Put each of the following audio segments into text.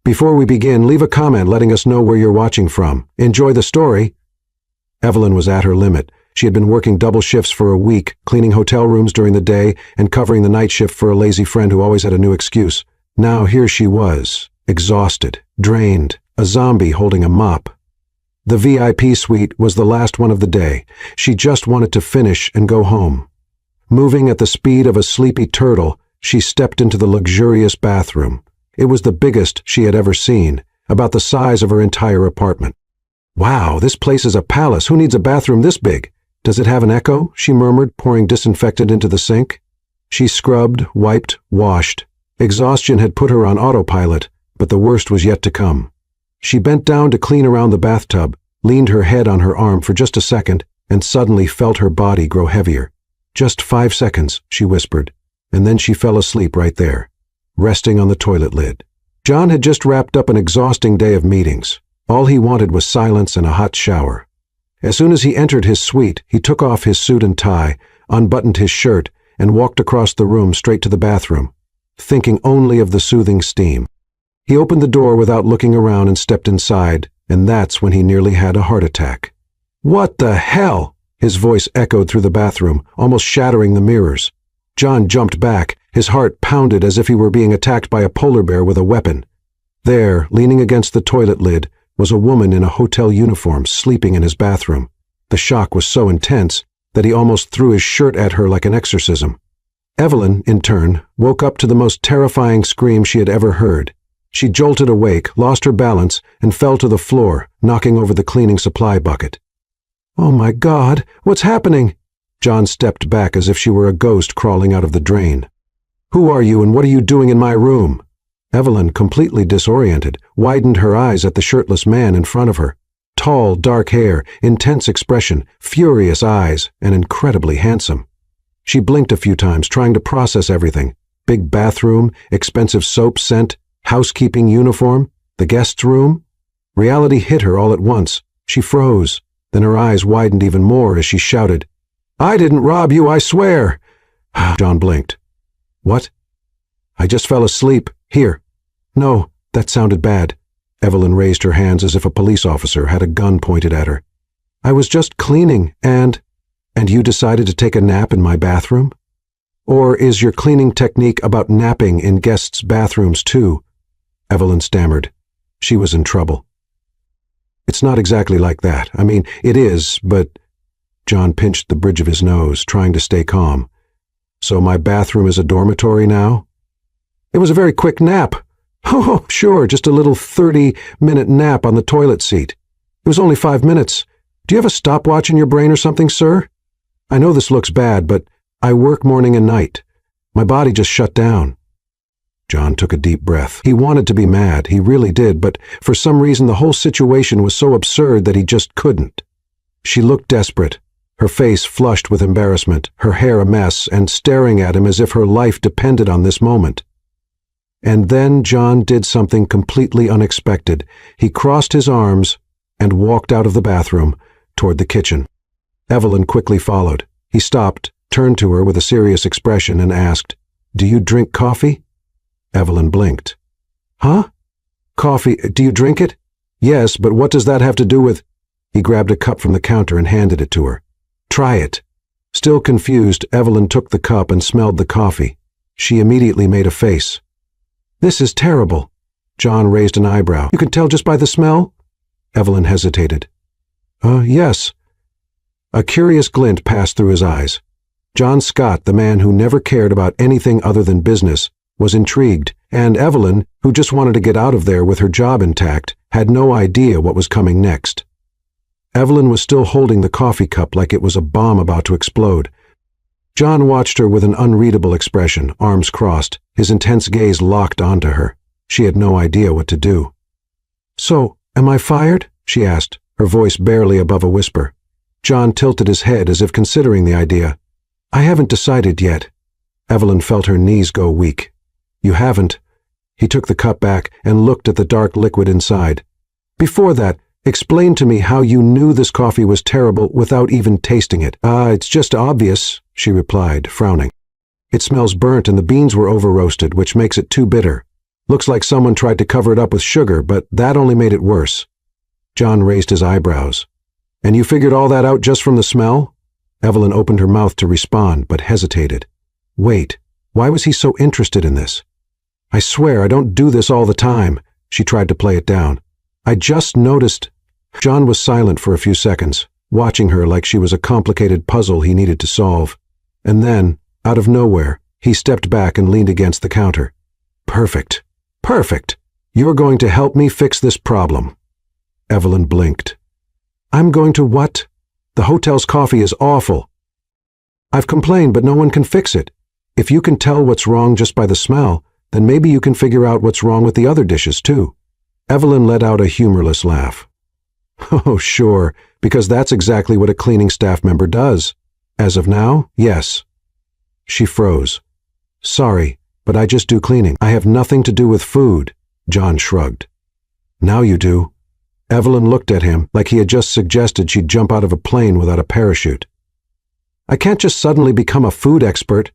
Before we begin, leave a comment letting us know where you're watching from. Enjoy the story. Evelyn was at her limit. She had been working double shifts for a week, cleaning hotel rooms during the day and covering the night shift for a lazy friend who always had a new excuse. Now here she was, exhausted, drained, a zombie holding a mop. The VIP suite was the last one of the day. She just wanted to finish and go home. Moving at the speed of a sleepy turtle, she stepped into the luxurious bathroom. It was the biggest she had ever seen, about the size of her entire apartment. Wow, this place is a palace. Who needs a bathroom this big? Does it have an echo? She murmured, pouring disinfectant into the sink. She scrubbed, wiped, washed. Exhaustion had put her on autopilot, but the worst was yet to come. She bent down to clean around the bathtub, leaned her head on her arm for just a second, and suddenly felt her body grow heavier. "Just 5 seconds," she whispered, and then she fell asleep right there, resting on the toilet lid. John had just wrapped up an exhausting day of meetings. All he wanted was silence and a hot shower. As soon as he entered his suite, he took off his suit and tie, unbuttoned his shirt, and walked across the room straight to the bathroom, thinking only of the soothing steam. He opened the door without looking around and stepped inside, and that's when he nearly had a heart attack. "What the hell?" His voice echoed through the bathroom, almost shattering the mirrors. John jumped back, his heart pounded as if he were being attacked by a polar bear with a weapon. There, leaning against the toilet lid, was a woman in a hotel uniform sleeping in his bathroom. The shock was so intense that he almost threw his shirt at her like an exorcism. Evelyn, in turn, woke up to the most terrifying scream she had ever heard. She jolted awake, lost her balance, and fell to the floor, knocking over the cleaning supply bucket. "Oh my God, what's happening?" John stepped back as if she were a ghost crawling out of the drain. "Who are you and what are you doing in my room?" Evelyn, completely disoriented, widened her eyes at the shirtless man in front of her. Tall, dark hair, intense expression, furious eyes, and incredibly handsome. She blinked a few times, trying to process everything. Big bathroom, expensive soap scent, housekeeping uniform, the guest's room. Reality hit her all at once. She froze. Then her eyes widened even more as she shouted, "I didn't rob you, I swear!" John blinked. "What?" "I just fell asleep. Here." "No, that sounded bad." Evelyn raised her hands as if a police officer had a gun pointed at her. "I was just cleaning, and you decided to take a nap in my bathroom? Or is your cleaning technique about napping in guests' bathrooms too?" Evelyn stammered. She was in trouble. "It's not exactly like that. I mean, it is, but—" John pinched the bridge of his nose, trying to stay calm. "So my bathroom is a dormitory now?" "It was a very quick nap." "Oh, sure, just a little 30-minute nap on the toilet seat. It was only 5 minutes. Do you have a stopwatch in your brain or something, sir? I know this looks bad, but I work morning and night. My body just shut down." John took a deep breath. He wanted to be mad, he really did, but for some reason the whole situation was so absurd that he just couldn't. She looked desperate, her face flushed with embarrassment, her hair a mess, and staring at him as if her life depended on this moment. And then John did something completely unexpected. He crossed his arms and walked out of the bathroom toward the kitchen. Evelyn quickly followed. He stopped, turned to her with a serious expression, and asked, "Do you drink coffee?" Evelyn blinked. "Huh? Coffee, do you drink it?" "Yes, but what does that have to do with—" He grabbed a cup from the counter and handed it to her. "Try it." Still confused, Evelyn took the cup and smelled the coffee. She immediately made a face. "This is terrible." John raised an eyebrow. "You can tell just by the smell?" Evelyn hesitated. Yes." A curious glint passed through his eyes. John Scott, the man who never cared about anything other than business, was intrigued, and Evelyn, who just wanted to get out of there with her job intact, had no idea what was coming next. Evelyn was still holding the coffee cup like it was a bomb about to explode. John watched her with an unreadable expression, arms crossed, his intense gaze locked onto her. She had no idea what to do. "So, am I fired?" she asked, her voice barely above a whisper. John tilted his head as if considering the idea. "I haven't decided yet." Evelyn felt her knees go weak. "You haven't?" He took the cup back and looked at the dark liquid inside. "Before that, explain to me how you knew this coffee was terrible without even tasting it." It's just obvious," she replied, frowning. "It smells burnt and the beans were over-roasted, which makes it too bitter." Looks like someone tried to cover it up with sugar, but that only made it worse. John raised his eyebrows. And you figured all that out just from the smell? Evelyn opened her mouth to respond, but hesitated. Wait, why was he so interested in this? I swear I don't do this all the time. She tried to play it down. I just noticed. John was silent for a few seconds, watching her like she was a complicated puzzle he needed to solve. And then, out of nowhere, he stepped back and leaned against the counter. Perfect. Perfect. You're going to help me fix this problem. Evelyn blinked. I'm going to what? The hotel's coffee is awful. I've complained, but no one can fix it. If you can tell what's wrong just by the smell, then maybe you can figure out what's wrong with the other dishes, too. Evelyn let out a humorless laugh. Oh, sure, because that's exactly what a cleaning staff member does. As of now, yes. She froze. Sorry, but I just do cleaning. I have nothing to do with food. John shrugged. Now you do. Evelyn looked at him like he had just suggested she'd jump out of a plane without a parachute. I can't just suddenly become a food expert.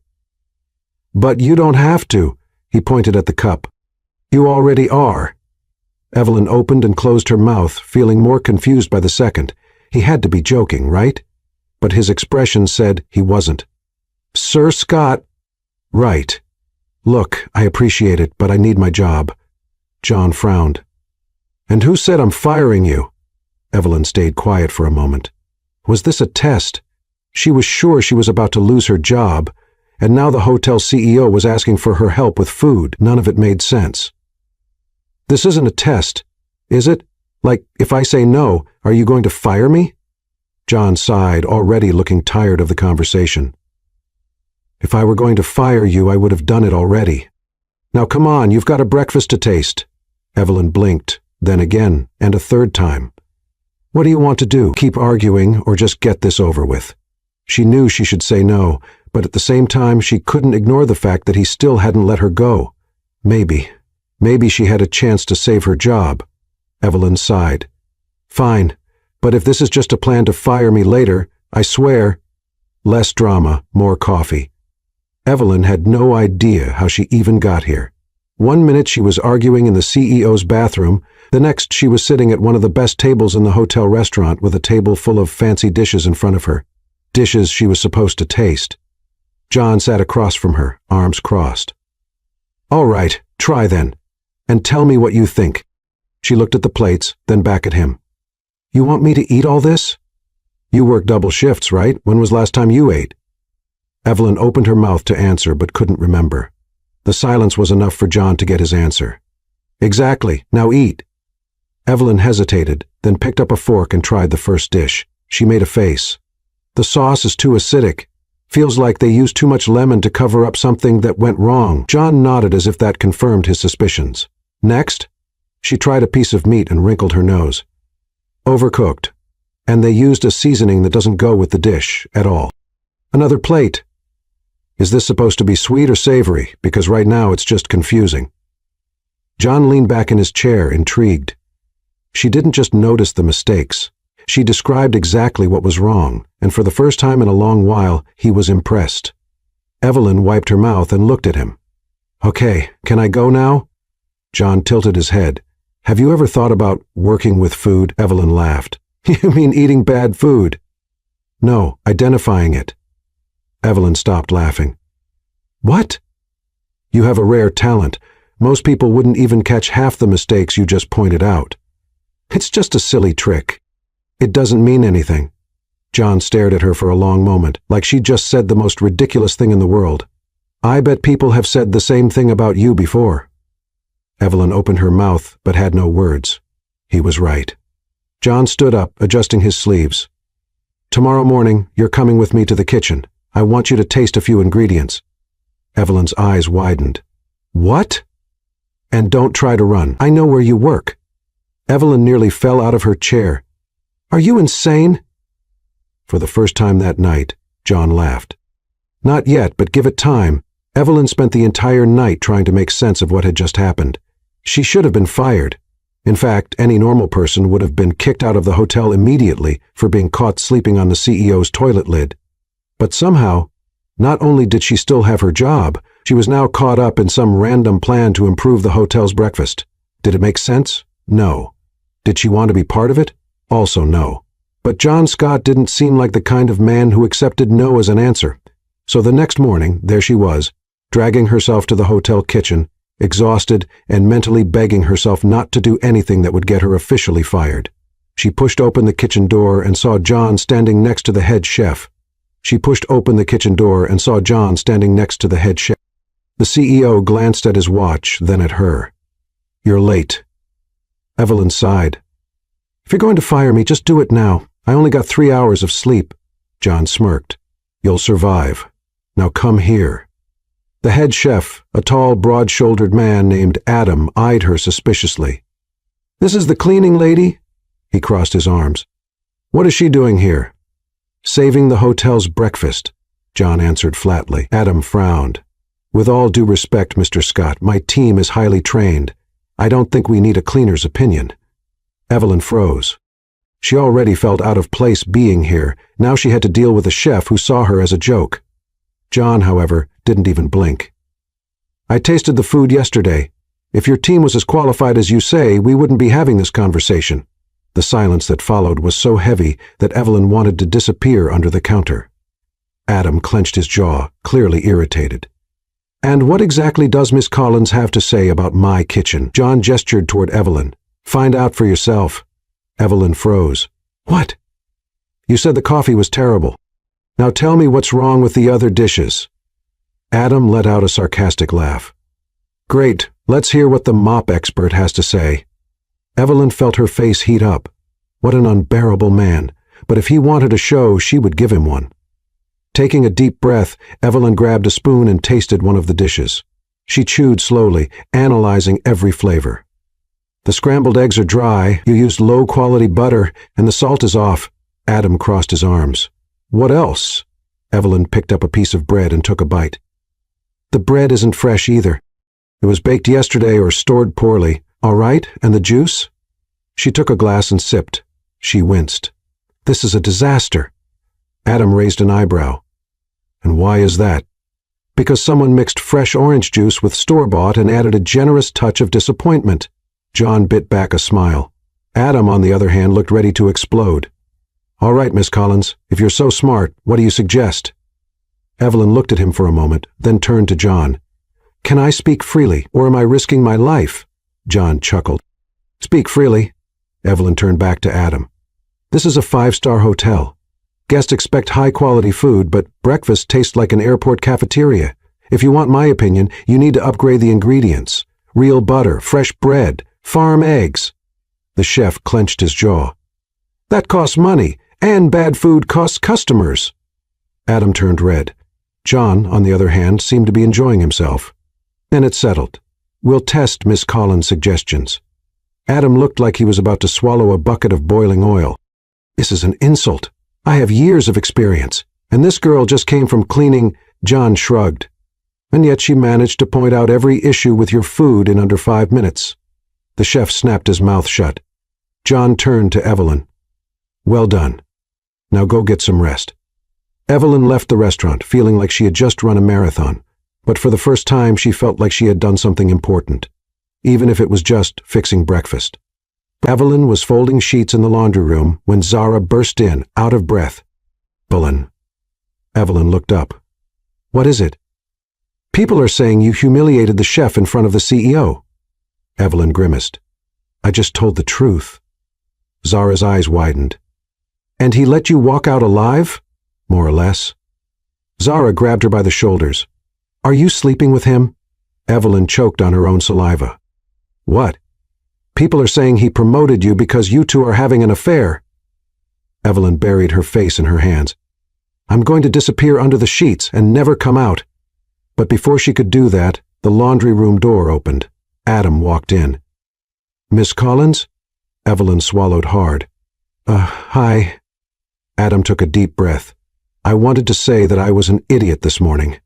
But you don't have to, he pointed at the cup. You already are. Evelyn opened and closed her mouth, feeling more confused by the second. He had to be joking, right? But his expression said he wasn't. Sir Scott. Right. Look, I appreciate it, but I need my job. John frowned. And who said I'm firing you? Evelyn stayed quiet for a moment. Was this a test? She was sure she was about to lose her job, and now the hotel CEO was asking for her help with food. None of it made sense. This isn't a test, is it? Like, if I say no, are you going to fire me? John sighed, already looking tired of the conversation. If I were going to fire you, I would have done it already. Now come on, you've got a breakfast to taste. Evelyn blinked, then again, and a third time. What do you want to do? Keep arguing or just get this over with? She knew she should say no, but at the same time she couldn't ignore the fact that he still hadn't let her go. Maybe she had a chance to save her job. Evelyn sighed. Fine, but if this is just a plan to fire me later, I swear. Less drama, more coffee. Evelyn had no idea how she even got here. 1 minute she was arguing in the CEO's bathroom, the next she was sitting at one of the best tables in the hotel restaurant with a table full of fancy dishes in front of her. Dishes she was supposed to taste. John sat across from her, arms crossed. All right, try then. And tell me what you think. She looked at the plates, then back at him. You want me to eat all this? You work double shifts, right? When was last time you ate? Evelyn opened her mouth to answer but couldn't remember. The silence was enough for John to get his answer. Exactly, now eat. Evelyn hesitated, then picked up a fork and tried the first dish. She made a face. The sauce is too acidic. Feels like they used too much lemon to cover up something that went wrong. John nodded as if that confirmed his suspicions. Next, she tried a piece of meat and wrinkled her nose. Overcooked. And they used a seasoning that doesn't go with the dish at all. Another plate. Is this supposed to be sweet or savory? Because right now it's just confusing. John leaned back in his chair, intrigued. She didn't just notice the mistakes. She described exactly what was wrong, and for the first time in a long while, he was impressed. Evelyn wiped her mouth and looked at him. Okay, can I go now? John tilted his head. Have you ever thought about working with food? Evelyn laughed. You mean eating bad food? No, identifying it. Evelyn stopped laughing. What? You have a rare talent. Most people wouldn't even catch half the mistakes you just pointed out. It's just a silly trick. It doesn't mean anything. John stared at her for a long moment, like she'd just said the most ridiculous thing in the world. I bet people have said the same thing about you before. Evelyn opened her mouth, but had no words. He was right. John stood up, adjusting his sleeves. Tomorrow morning, you're coming with me to the kitchen. I want you to taste a few ingredients. Evelyn's eyes widened. What? And don't try to run. I know where you work. Evelyn nearly fell out of her chair. Are you insane? For the first time that night, John laughed. Not yet, but give it time. Evelyn spent the entire night trying to make sense of what had just happened. She should have been fired. In fact, any normal person would have been kicked out of the hotel immediately for being caught sleeping on the CEO's toilet lid. But somehow, not only did she still have her job, She was now caught up in some random plan to improve the hotel's breakfast. Did it make sense? No. Did she want to be part of it? Also no. But John Scott didn't seem like the kind of man who accepted no as an answer. So the next morning, there she was, dragging herself to the hotel kitchen, exhausted and mentally begging herself not to do anything that would get her officially fired. She pushed open the kitchen door and saw John standing next to the head chef. The CEO glanced at his watch, then at her. "You're late." Evelyn sighed. "If you're going to fire me, just do it now. I only got 3 hours of sleep." John smirked. "You'll survive. Now come here." The head chef, a tall, broad-shouldered man named Adam, eyed her suspiciously. "This is the cleaning lady?" He crossed his arms. "What is she doing here?" "Saving the hotel's breakfast," John answered flatly. Adam frowned. "With all due respect, Mr. Scott, my team is highly trained. I don't think we need a cleaner's opinion." Evelyn froze. She already felt out of place being here. Now she had to deal with a chef who saw her as a joke. John, however, didn't even blink. "I tasted the food yesterday. If your team was as qualified as you say, we wouldn't be having this conversation." The silence that followed was so heavy that Evelyn wanted to disappear under the counter. Adam clenched his jaw, clearly irritated. "And what exactly does Miss Collins have to say about my kitchen?" John gestured toward Evelyn. "Find out for yourself." Evelyn froze. "What?" "You said the coffee was terrible. Now tell me what's wrong with the other dishes." Adam let out a sarcastic laugh. "Great, let's hear what the mop expert has to say." Evelyn felt her face heat up. What an unbearable man, but if he wanted a show, she would give him one. Taking a deep breath, Evelyn grabbed a spoon and tasted one of the dishes. She chewed slowly, analyzing every flavor. "The scrambled eggs are dry, you used low-quality butter, and the salt is off." Adam crossed his arms. "What else?" Evelyn picked up a piece of bread and took a bite. "The bread isn't fresh either. It was baked yesterday or stored poorly. All right, and the juice?" She took a glass and sipped. She winced. "This is a disaster." Adam raised an eyebrow. "And why is that?" "Because someone mixed fresh orange juice with store-bought and added a generous touch of disappointment." John bit back a smile. Adam, on the other hand, looked ready to explode. "All right, Miss Collins, if you're so smart, what do you suggest?" Evelyn looked at him for a moment, then turned to John. "Can I speak freely, or am I risking my life?" John chuckled. "Speak freely." Evelyn turned back to Adam. "This is a 5-star hotel. Guests expect high-quality food, but breakfast tastes like an airport cafeteria. If you want my opinion, you need to upgrade the ingredients. Real butter, fresh bread, farm eggs." The chef clenched his jaw. "That costs money, and bad food costs customers." Adam turned red. John, on the other hand, seemed to be enjoying himself. Then it settled. "We'll test Miss Collins' suggestions." Adam looked like he was about to swallow a bucket of boiling oil. "This is an insult. I have years of experience, and this girl just came from cleaning." John shrugged. "And yet she managed to point out every issue with your food in under 5 minutes." The chef snapped his mouth shut. John turned to Evelyn. "Well done. Now go get some rest." Evelyn left the restaurant, feeling like she had just run a marathon, but for the first time she felt like she had done something important, even if it was just fixing breakfast. Evelyn was folding sheets in the laundry room when Zara burst in, out of breath. "Bullen." Evelyn looked up. "What is it?" "People are saying you humiliated the chef in front of the CEO." Evelyn grimaced. "I just told the truth." Zara's eyes widened. "And he let you walk out alive?" "More or less." Zara grabbed her by the shoulders. "Are you sleeping with him?" Evelyn choked on her own saliva. "What?" "People are saying he promoted you because you two are having an affair." Evelyn buried her face in her hands. "I'm going to disappear under the sheets and never come out." But before she could do that, the laundry room door opened. Adam walked in. "Miss Collins?" Evelyn swallowed hard. Hi." Adam took a deep breath. "I wanted to say that I was an idiot this morning."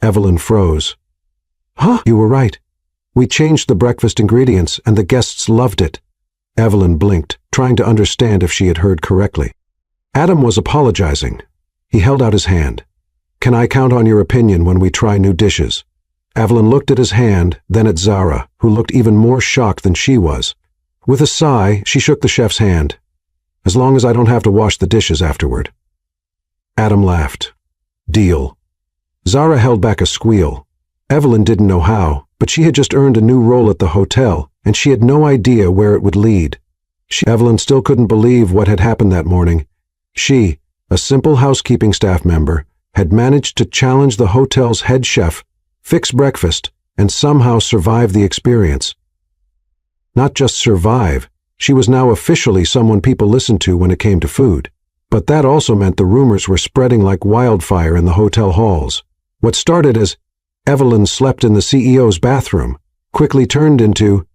Evelyn froze. "Huh? You were right. We changed the breakfast ingredients and the guests loved it." Evelyn blinked, trying to understand if she had heard correctly. Adam was apologizing. He held out his hand. "Can I count on your opinion when we try new dishes?" Evelyn looked at his hand, then at Zara, who looked even more shocked than she was. With a sigh, she shook the chef's hand. As long as I don't have to wash the dishes afterward. Adam laughed. Deal. Zara held back a squeal. Evelyn didn't know how, but she had just earned a new role at the hotel, and she had no idea where it would lead. Evelyn still couldn't believe what had happened that morning. She, a simple housekeeping staff member, had managed to challenge the hotel's head chef, fix breakfast, and somehow survive the experience. Not just survive, she was now officially someone people listened to when it came to food. But that also meant the rumors were spreading like wildfire in the hotel halls. What started as Evelyn slept in the CEO's bathroom quickly turned into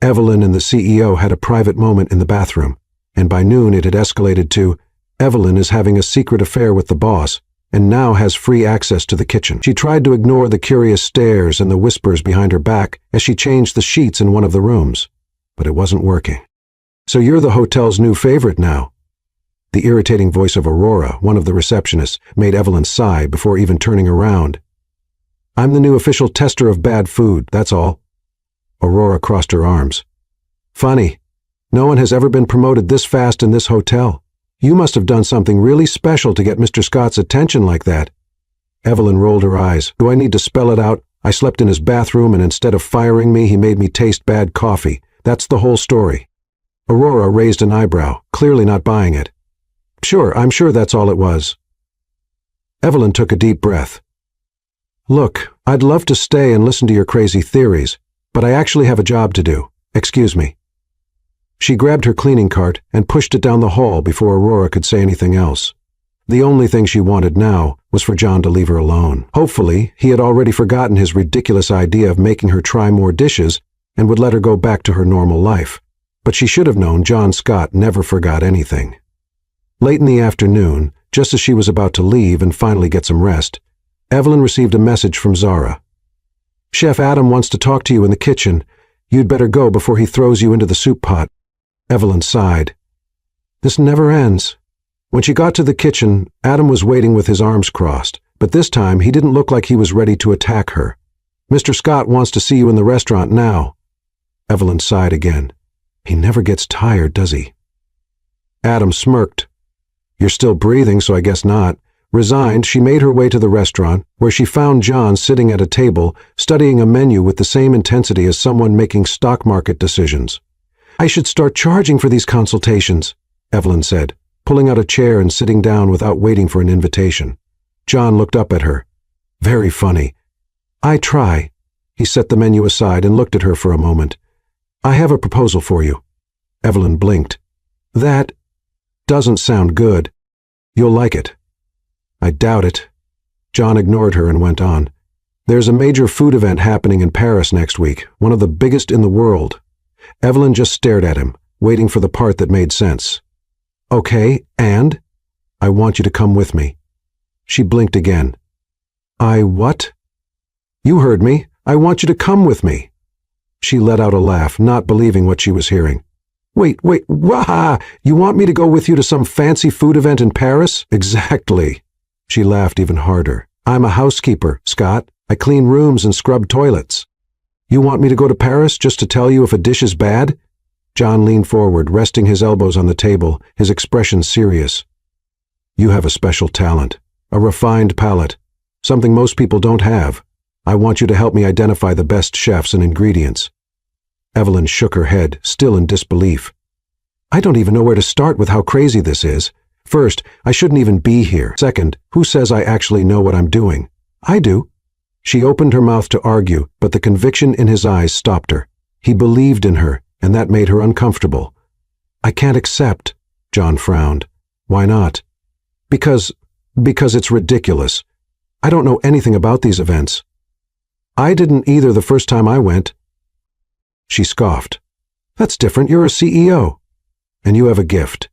Evelyn and the CEO had a private moment in the bathroom, and by noon it had escalated to Evelyn is having a secret affair with the boss and now has free access to the kitchen. She tried to ignore the curious stares and the whispers behind her back as she changed the sheets in one of the rooms, but it wasn't working. So you're the hotel's new favorite now. The irritating voice of Aurora, one of the receptionists, made Evelyn sigh before even turning around. I'm the new official tester of bad food, that's all. Aurora crossed her arms. Funny. No one has ever been promoted this fast in this hotel. You must have done something really special to get Mr. Scott's attention like that. Evelyn rolled her eyes. Do I need to spell it out? I slept in his bathroom and instead of firing me, he made me taste bad coffee. That's the whole story. Aurora raised an eyebrow, clearly not buying it. Sure, I'm sure that's all it was. Evelyn took a deep breath. Look, I'd love to stay and listen to your crazy theories, but I actually have a job to do. Excuse me. She grabbed her cleaning cart and pushed it down the hall before Aurora could say anything else. The only thing she wanted now was for John to leave her alone. Hopefully, he had already forgotten his ridiculous idea of making her try more dishes and would let her go back to her normal life. But she should have known John Scott never forgot anything. Late in the afternoon, just as she was about to leave and finally get some rest, Evelyn received a message from Zara. Chef Adam wants to talk to you in the kitchen. You'd better go before he throws you into the soup pot. Evelyn sighed. This never ends. When she got to the kitchen, Adam was waiting with his arms crossed, but this time he didn't look like he was ready to attack her. Mr. Scott wants to see you in the restaurant now. Evelyn sighed again. He never gets tired, does he? Adam smirked. You're still breathing, so I guess not. Resigned, she made her way to the restaurant, where she found John sitting at a table, studying a menu with the same intensity as someone making stock market decisions. I should start charging for these consultations, Evelyn said, pulling out a chair and sitting down without waiting for an invitation. John looked up at her. Very funny. I try. He set the menu aside and looked at her for a moment. I have a proposal for you. Evelyn blinked. That doesn't sound good. You'll like it. I doubt it. John ignored her and went on. There's a major food event happening in Paris next week, one of the biggest in the world. Evelyn just stared at him, waiting for the part that made sense. Okay, and? I want you to come with me. She blinked again. I what? You heard me. I want you to come with me. She let out a laugh, not believing what she was hearing. Wait, wah! You want me to go with you to some fancy food event in Paris? Exactly. She laughed even harder. I'm a housekeeper, Scott. I clean rooms and scrub toilets. You want me to go to Paris just to tell you if a dish is bad? John leaned forward, resting his elbows on the table, his expression serious. You have a special talent, a refined palate, something most people don't have. I want you to help me identify the best chefs and ingredients. Evelyn shook her head, still in disbelief. I don't even know where to start with how crazy this is. First, I shouldn't even be here. Second, who says I actually know what I'm doing? I do. She opened her mouth to argue, but the conviction in his eyes stopped her. He believed in her, and that made her uncomfortable. I can't accept, John frowned. Why not? Because it's ridiculous. I don't know anything about these events. I didn't either the first time I went. She scoffed. That's different. You're a CEO. And you have a gift.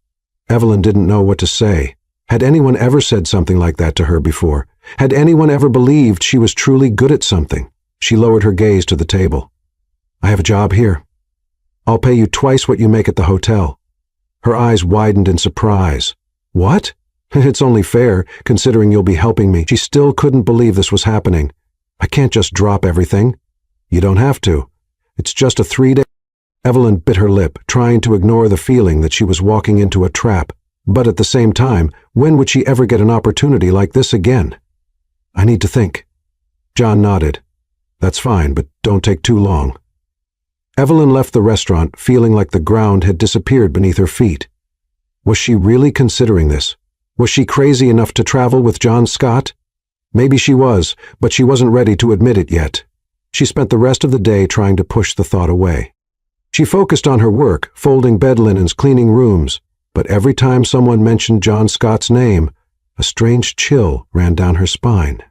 Evelyn didn't know what to say. Had anyone ever said something like that to her before? Had anyone ever believed she was truly good at something? She lowered her gaze to the table. I have a job here. I'll pay you twice what you make at the hotel. Her eyes widened in surprise. What? It's only fair, considering you'll be helping me. She still couldn't believe this was happening. I can't just drop everything. You don't have to. It's just a 3-day. Evelyn bit her lip, trying to ignore the feeling that she was walking into a trap. But at the same time, when would she ever get an opportunity like this again? I need to think. John nodded. That's fine, but don't take too long. Evelyn left the restaurant, feeling like the ground had disappeared beneath her feet. Was she really considering this? Was she crazy enough to travel with John Scott? Maybe she was, but she wasn't ready to admit it yet. She spent the rest of the day trying to push the thought away. She focused on her work, folding bed linens, cleaning rooms, but every time someone mentioned John Scott's name, a strange chill ran down her spine.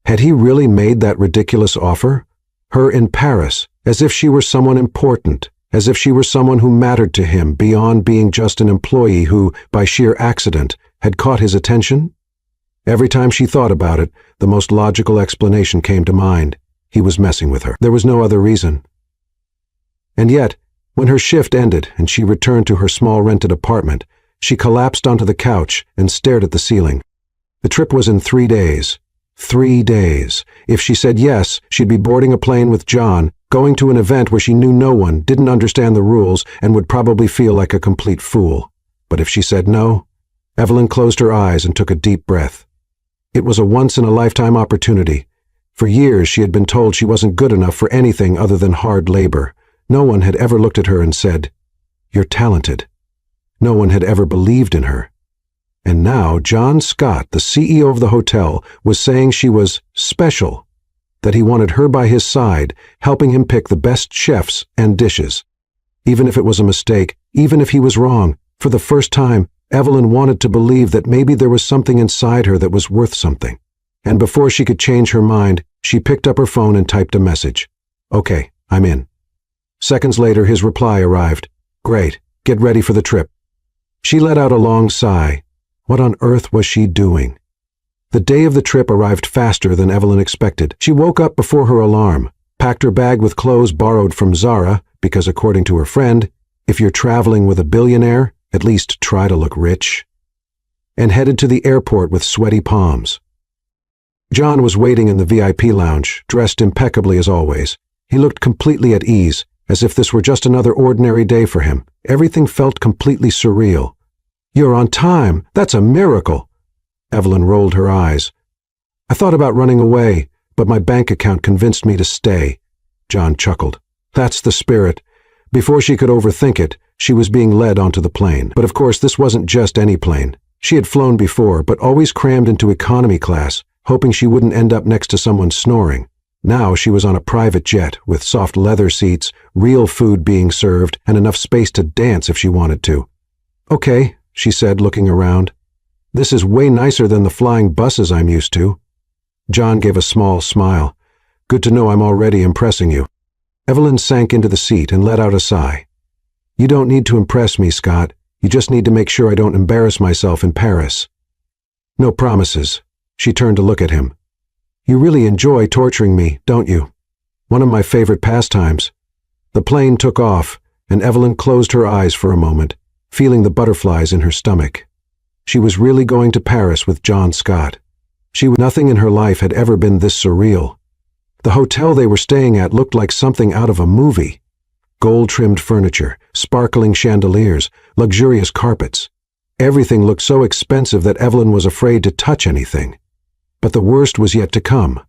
Had he really made that ridiculous offer? Her in Paris, as if she were someone important, as if she were someone who mattered to him beyond being just an employee who, by sheer accident, had caught his attention? Every time she thought about it, the most logical explanation came to mind. He was messing with her. There was no other reason. And yet, when her shift ended and she returned to her small rented apartment, she collapsed onto the couch and stared at the ceiling. The trip was in 3 days. 3 days. If she said yes, she'd be boarding a plane with John, going to an event where she knew no one, didn't understand the rules, and would probably feel like a complete fool. But if she said no, Evelyn closed her eyes and took a deep breath. It was a once-in-a-lifetime opportunity. For years she had been told she wasn't good enough for anything other than hard labor. No one had ever looked at her and said, "You're talented." No one had ever believed in her. And now John Scott, the CEO of the hotel, was saying she was special, that he wanted her by his side, helping him pick the best chefs and dishes. Even if it was a mistake, even if he was wrong, for the first time, Evelyn wanted to believe that maybe there was something inside her that was worth something. And before she could change her mind, she picked up her phone and typed a message. "Okay, I'm in." Seconds later, his reply arrived. "Great, get ready for the trip." She let out a long sigh. What on earth was she doing? The day of the trip arrived faster than Evelyn expected. She woke up before her alarm, packed her bag with clothes borrowed from Zara, because according to her friend, if you're traveling with a billionaire, at least try to look rich, and headed to the airport with sweaty palms. John was waiting in the VIP lounge, dressed impeccably as always. He looked completely at ease, as if this were just another ordinary day for him. Everything felt completely surreal. "You're on time. That's a miracle." Evelyn rolled her eyes. "I thought about running away, but my bank account convinced me to stay." John chuckled. "That's the spirit." Before she could overthink it, she was being led onto the plane. But of course, this wasn't just any plane. She had flown before, but always crammed into economy class, hoping she wouldn't end up next to someone snoring. Now she was on a private jet, with soft leather seats, real food being served, and enough space to dance if she wanted to. "Okay," she said, looking around. "This is way nicer than the flying buses I'm used to." John gave a small smile. "Good to know I'm already impressing you." Evelyn sank into the seat and let out a sigh. "You don't need to impress me, Scott. You just need to make sure I don't embarrass myself in Paris." "No promises." She turned to look at him. "You really enjoy torturing me, don't you?" "One of my favorite pastimes." The plane took off, and Evelyn closed her eyes for a moment, feeling the butterflies in her stomach. She was really going to Paris with John Scott. Nothing in her life had ever been this surreal. The hotel they were staying at looked like something out of a movie. Gold-trimmed furniture, sparkling chandeliers, luxurious carpets. Everything looked so expensive that Evelyn was afraid to touch anything. But the worst was yet to come.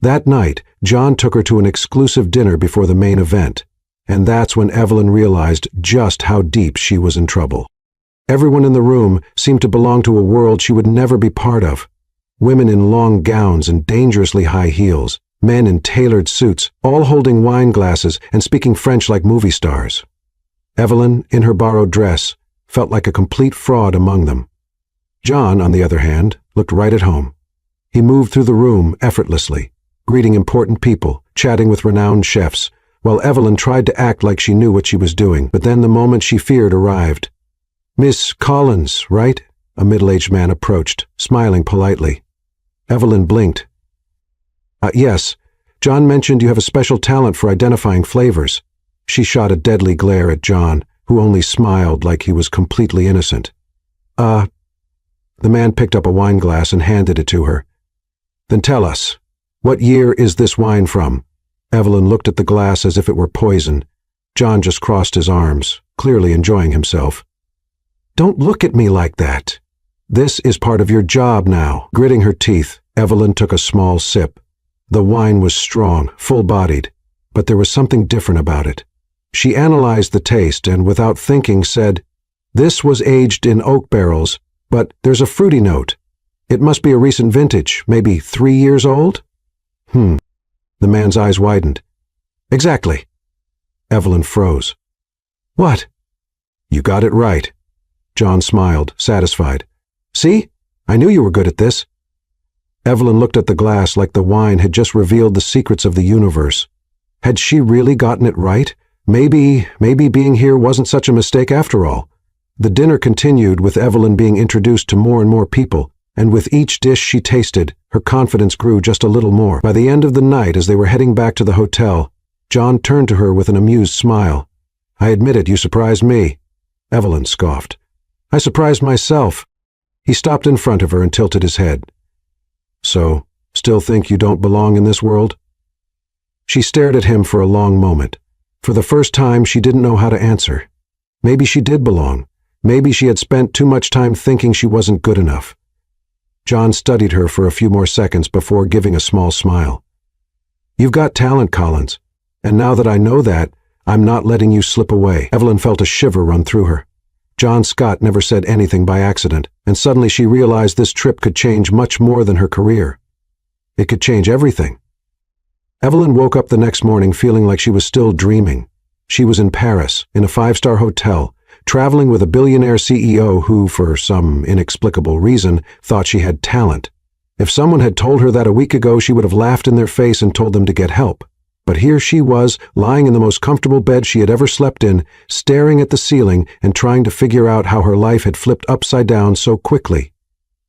That night, John took her to an exclusive dinner before the main event, and that's when Evelyn realized just how deep she was in trouble. Everyone in the room seemed to belong to a world she would never be part of. Women in long gowns and dangerously high heels, men in tailored suits, all holding wine glasses and speaking French like movie stars. Evelyn, in her borrowed dress, felt like a complete fraud among them. John, on the other hand, looked right at home. He moved through the room effortlessly, greeting important people, chatting with renowned chefs, while Evelyn tried to act like she knew what she was doing. But then the moment she feared arrived. "Miss Collins, right?" A middle-aged man approached, smiling politely. Evelyn blinked. Yes. John mentioned you have a special talent for identifying flavors." She shot a deadly glare at John, who only smiled like he was completely innocent. The man picked up a wine glass and handed it to her. "Then tell us." What year is this wine from? Evelyn looked at the glass as if it were poison. John just crossed his arms, clearly enjoying himself. Don't look at me like that. This is part of your job now. Gritting her teeth, Evelyn took a small sip. The wine was strong, full-bodied, but there was something different about it. She analyzed the taste and, without thinking, said, "This was aged in oak barrels, but there's a fruity note. It must be a recent vintage, maybe 3 years old?" The man's eyes widened. "Exactly." Evelyn froze. "What?" "You got it right." John smiled, satisfied. "See? I knew you were good at this." Evelyn looked at the glass like the wine had just revealed the secrets of the universe. Had she really gotten it right? Maybe being here wasn't such a mistake after all. The dinner continued with Evelyn being introduced to more and more people, and with each dish she tasted, her confidence grew just a little more. By the end of the night, as they were heading back to the hotel, John turned to her with an amused smile. "I admit it, you surprised me." Evelyn scoffed. "I surprised myself." He stopped in front of her and tilted his head. "So, still think you don't belong in this world?" She stared at him for a long moment. For the first time, she didn't know how to answer. Maybe she did belong. Maybe she had spent too much time thinking she wasn't good enough. John studied her for a few more seconds before giving a small smile. "You've got talent, Collins. And now that I know that, I'm not letting you slip away." Evelyn felt a shiver run through her. John Scott never said anything by accident, and suddenly she realized this trip could change much more than her career. It could change everything. Evelyn woke up the next morning feeling like she was still dreaming. She was in Paris, in a 5-star hotel, traveling with a billionaire CEO who, for some inexplicable reason, thought she had talent. If someone had told her that a week ago, she would have laughed in their face and told them to get help. But here she was, lying in the most comfortable bed she had ever slept in, staring at the ceiling and trying to figure out how her life had flipped upside down so quickly.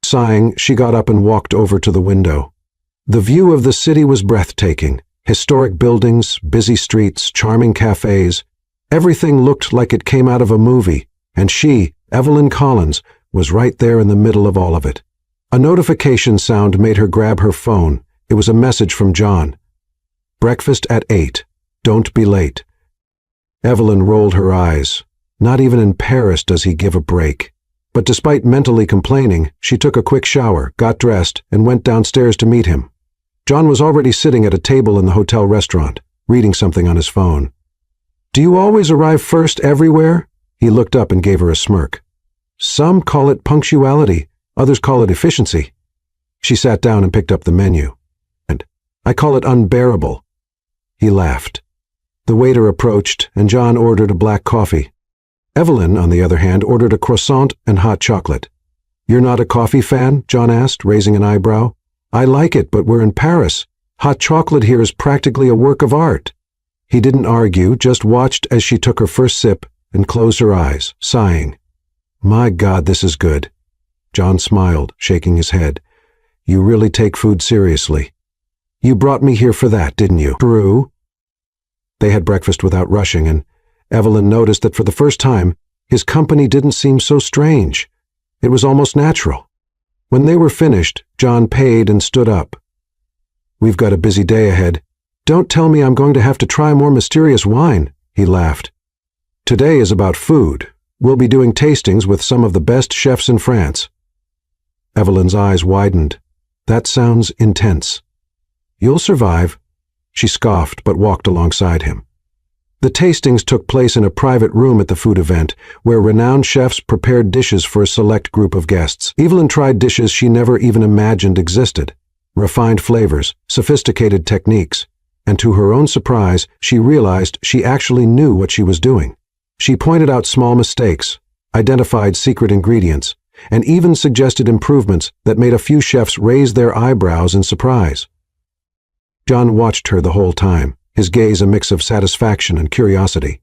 Sighing, she got up and walked over to the window. The view of the city was breathtaking. Historic buildings, busy streets, charming cafes. Everything looked like it came out of a movie, and she, Evelyn Collins, was right there in the middle of all of it. A notification sound made her grab her phone. It was a message from John. "Breakfast at 8. Don't be late." Evelyn rolled her eyes. Not even in Paris does he give a break. But despite mentally complaining, she took a quick shower, got dressed, and went downstairs to meet him. John was already sitting at a table in the hotel restaurant, reading something on his phone. "Do you always arrive first everywhere?" He looked up and gave her a smirk. "Some call it punctuality, others call it efficiency." She sat down and picked up the menu. "And I call it unbearable." He laughed. The waiter approached, and John ordered a black coffee. Evelyn, on the other hand, ordered a croissant and hot chocolate. "You're not a coffee fan?" John asked, raising an eyebrow. "I like it, but we're in Paris. Hot chocolate here is practically a work of art." He didn't argue, just watched as she took her first sip and closed her eyes, sighing. "My God, this is good." John smiled, shaking his head. "You really take food seriously. You brought me here for that, didn't you?" "True." They had breakfast without rushing, and Evelyn noticed that for the first time, his company didn't seem so strange. It was almost natural. When they were finished, John paid and stood up. "We've got a busy day ahead. Don't tell me I'm going to have to try more mysterious wine," he laughed. "Today is about food. We'll be doing tastings with some of the best chefs in France." Evelyn's eyes widened. "That sounds intense." "You'll survive." She scoffed but walked alongside him. The tastings took place in a private room at the food event, where renowned chefs prepared dishes for a select group of guests. Evelyn tried dishes she never even imagined existed. Refined flavors, sophisticated techniques, and to her own surprise, she realized she actually knew what she was doing. She pointed out small mistakes, identified secret ingredients, and even suggested improvements that made a few chefs raise their eyebrows in surprise. John watched her the whole time, his gaze a mix of satisfaction and curiosity.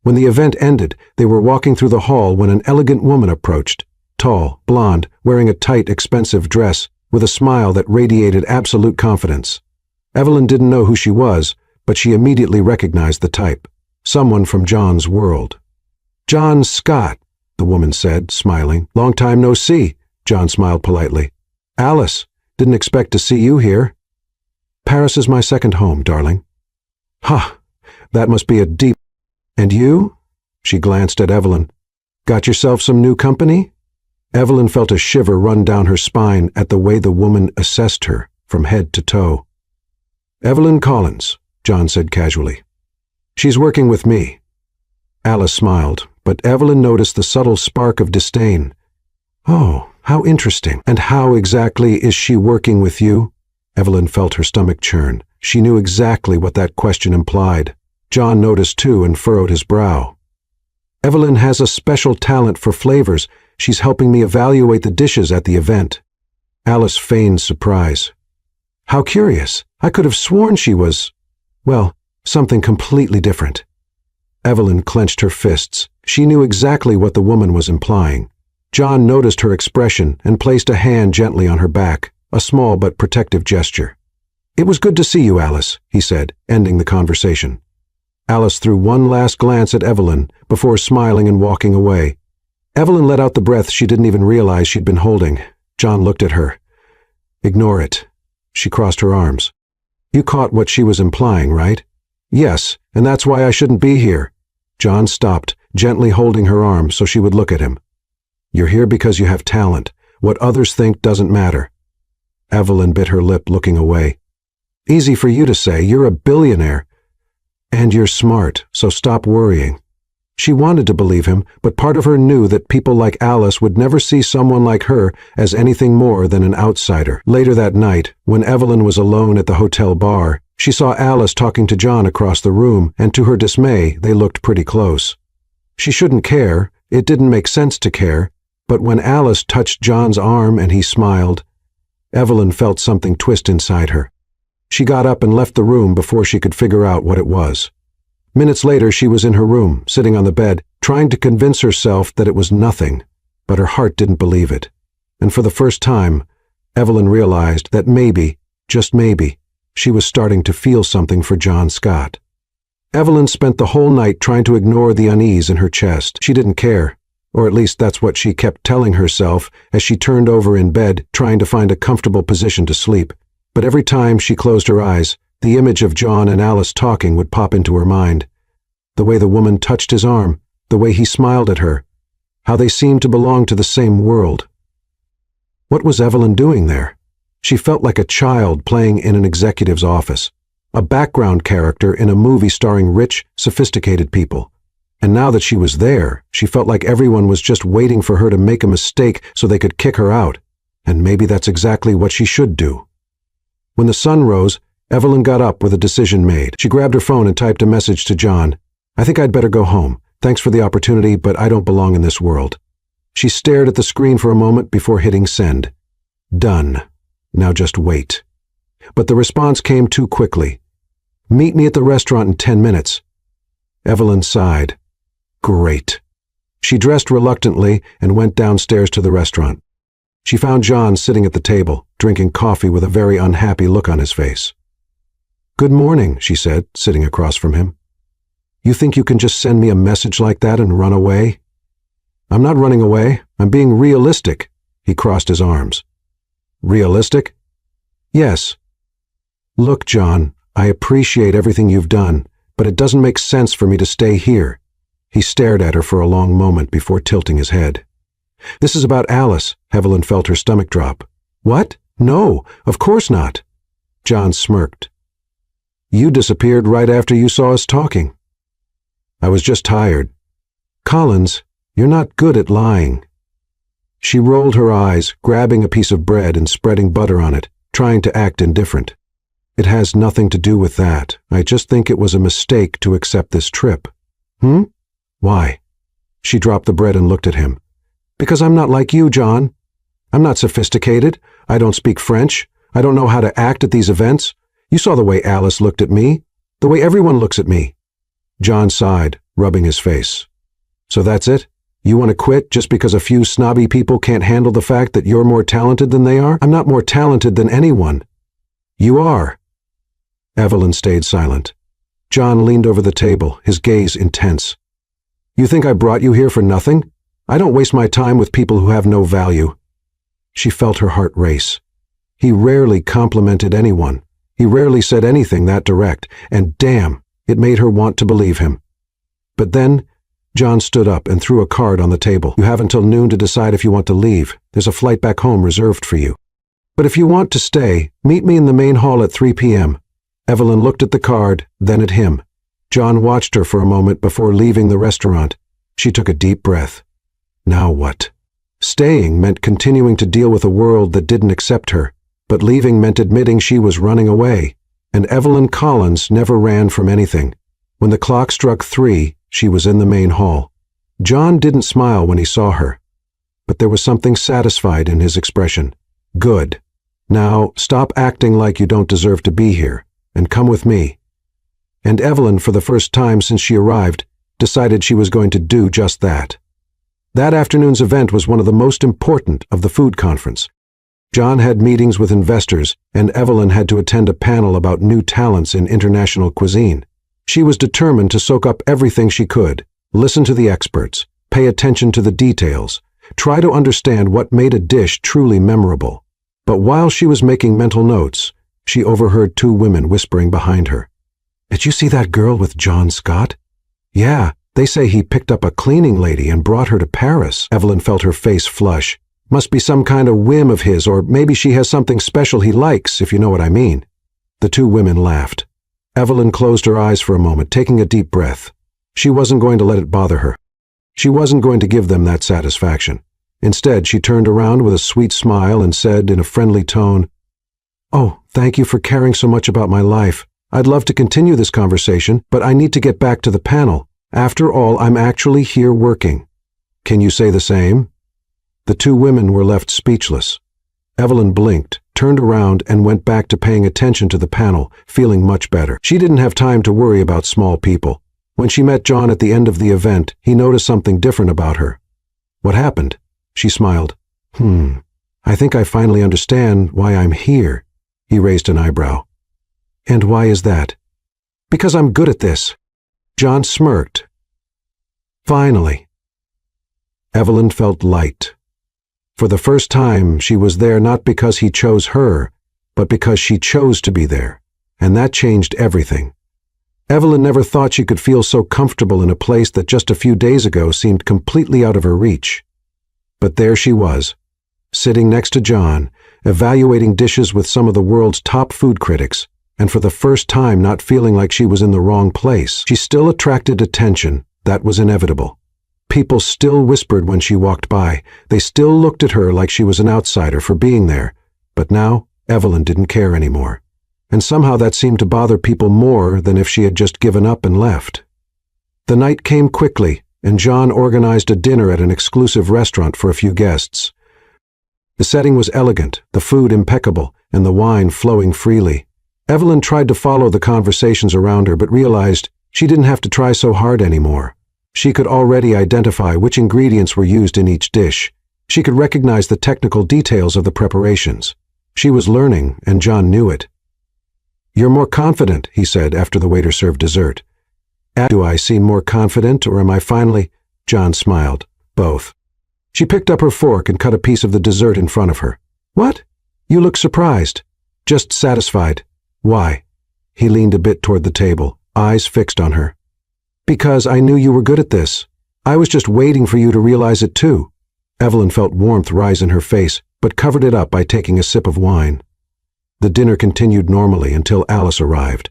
When the event ended, they were walking through the hall when an elegant woman approached, tall, blonde, wearing a tight, expensive dress, with a smile that radiated absolute confidence. Evelyn didn't know who she was, but she immediately recognized the type, someone from John's world. "John Scott," the woman said, smiling. "Long time no see." John smiled politely. "Alice, didn't expect to see you here." Paris is my second home, darling. Ha! That must be a deep... And you? She glanced at Evelyn. Got yourself some new company? Evelyn felt a shiver run down her spine at the way the woman assessed her from head to toe. Evelyn Collins, John said casually. She's working with me. Alice smiled, but Evelyn noticed the subtle spark of disdain. Oh, how interesting. And how exactly is she working with you? Evelyn felt her stomach churn. She knew exactly what that question implied. John noticed too and furrowed his brow. Evelyn has a special talent for flavors. She's helping me evaluate the dishes at the event. Alice feigned surprise. How curious. I could have sworn she was, well, something completely different. Evelyn clenched her fists. She knew exactly what the woman was implying. John noticed her expression and placed a hand gently on her back, a small but protective gesture. It was good to see you, Alice, he said, ending the conversation. Alice threw one last glance at Evelyn before smiling and walking away. Evelyn let out the breath she didn't even realize she'd been holding. John looked at her. Ignore it. She crossed her arms. You caught what she was implying, right? Yes, and that's why I shouldn't be here. John stopped, gently holding her arm so she would look at him. You're here because you have talent. What others think doesn't matter. Evelyn bit her lip, looking away. Easy for you to say. You're a billionaire. And you're smart, so stop worrying. She wanted to believe him, but part of her knew that people like Alice would never see someone like her as anything more than an outsider. Later that night, when Evelyn was alone at the hotel bar, she saw Alice talking to John across the room, and to her dismay, they looked pretty close. She shouldn't care. It didn't make sense to care. But when Alice touched John's arm and he smiled, Evelyn felt something twist inside her. She got up and left the room before she could figure out what it was. Minutes later, she was in her room, sitting on the bed, trying to convince herself that it was nothing, but her heart didn't believe it. And for the first time, Evelyn realized that maybe, just maybe, she was starting to feel something for John Scott. Evelyn spent the whole night trying to ignore the unease in her chest. She didn't care, or at least that's what she kept telling herself as she turned over in bed, trying to find a comfortable position to sleep. But every time she closed her eyes, the image of John and Alice talking would pop into her mind. The way the woman touched his arm, the way he smiled at her, how they seemed to belong to the same world. What was Evelyn doing there? She felt like a child playing in an executive's office, a background character in a movie starring rich, sophisticated people. And now that she was there, she felt like everyone was just waiting for her to make a mistake so they could kick her out. And maybe that's exactly what she should do. When the sun rose, Evelyn got up with a decision made. She grabbed her phone and typed a message to John. I think I'd better go home. Thanks for the opportunity, but I don't belong in this world. She stared at the screen for a moment before hitting send. Done. Now just wait. But the response came too quickly. Meet me at the restaurant in 10 minutes. Evelyn sighed. Great. She dressed reluctantly and went downstairs to the restaurant. She found John sitting at the table, drinking coffee with a very unhappy look on his face. Good morning, she said, sitting across from him. You think you can just send me a message like that and run away? I'm not running away. I'm being realistic. He crossed his arms. Realistic? Yes. Look, John, I appreciate everything you've done, but it doesn't make sense for me to stay here. He stared at her for a long moment before tilting his head. This is about Alice. Evelyn felt her stomach drop. What? No, of course not. John smirked. You disappeared right after you saw us talking. I was just tired. Collins, you're not good at lying. She rolled her eyes, grabbing a piece of bread and spreading butter on it, trying to act indifferent. It has nothing to do with that. I just think it was a mistake to accept this trip. Why? She dropped the bread and looked at him. Because I'm not like you, John. I'm not sophisticated. I don't speak French. I don't know how to act at these events. You saw the way Alice looked at me, the way everyone looks at me. John sighed, rubbing his face. So that's it? You want to quit just because a few snobby people can't handle the fact that you're more talented than they are? I'm not more talented than anyone. You are. Evelyn stayed silent. John leaned over the table, his gaze intense. You think I brought you here for nothing? I don't waste my time with people who have no value. She felt her heart race. He rarely complimented anyone. He rarely said anything that direct, and damn, it made her want to believe him. But then, John stood up and threw a card on the table. You have until noon to decide if you want to leave. There's a flight back home reserved for you. But if you want to stay, meet me in the main hall at 3 p.m. Evelyn looked at the card, then at him. John watched her for a moment before leaving the restaurant. She took a deep breath. Now what? Staying meant continuing to deal with a world that didn't accept her, but leaving meant admitting she was running away. And Evelyn Collins never ran from anything. When the clock struck 3, she was in the main hall. John didn't smile when he saw her, but there was something satisfied in his expression. Good. Now, stop acting like you don't deserve to be here, and come with me. And Evelyn, for the first time since she arrived, decided she was going to do just that. That afternoon's event was one of the most important of the food conference. John had meetings with investors, and Evelyn had to attend a panel about new talents in international cuisine. She was determined to soak up everything she could, listen to the experts, pay attention to the details, try to understand what made a dish truly memorable. But while she was making mental notes, she overheard 2 women whispering behind her. Did you see that girl with John Scott? Yeah, they say he picked up a cleaning lady and brought her to Paris. Evelyn felt her face flush. Must be some kind of whim of his, or maybe she has something special he likes, if you know what I mean. The 2 women laughed. Evelyn closed her eyes for a moment, taking a deep breath. She wasn't going to let it bother her. She wasn't going to give them that satisfaction. Instead, she turned around with a sweet smile and said in a friendly tone, "Oh, thank you for caring so much about my life. I'd love to continue this conversation, but I need to get back to the panel. After all, I'm actually here working. Can you say the same?" The 2 women were left speechless. Evelyn blinked, turned around, and went back to paying attention to the panel, feeling much better. She didn't have time to worry about small people. When she met John at the end of the event, he noticed something different about her. "What happened?" She smiled. I think I finally understand why I'm here." He raised an eyebrow. "And why is that?" "Because I'm good at this." John smirked. Finally. Evelyn felt light. For the first time, she was there not because he chose her, but because she chose to be there, and that changed everything. Evelyn never thought she could feel so comfortable in a place that just a few days ago seemed completely out of her reach. But there she was, sitting next to John, evaluating dishes with some of the world's top food critics, and for the first time not feeling like she was in the wrong place. She still attracted attention. That was inevitable. People still whispered when she walked by. They still looked at her like she was an outsider for being there. But now, Evelyn didn't care anymore. And somehow that seemed to bother people more than if she had just given up and left. The night came quickly, and John organized a dinner at an exclusive restaurant for a few guests. The setting was elegant, the food impeccable, and the wine flowing freely. Evelyn tried to follow the conversations around her, but realized she didn't have to try so hard anymore. She could already identify which ingredients were used in each dish. She could recognize the technical details of the preparations. She was learning, and John knew it. "You're more confident," he said after the waiter served dessert. "Do I seem more confident, or am I finally—" John smiled. "Both." She picked up her fork and cut a piece of the dessert in front of her. "What? You look surprised." "Just satisfied." "Why?" He leaned a bit toward the table, eyes fixed on her. "Because I knew you were good at this. I was just waiting for you to realize it too." Evelyn felt warmth rise in her face, but covered it up by taking a sip of wine. The dinner continued normally until Alice arrived.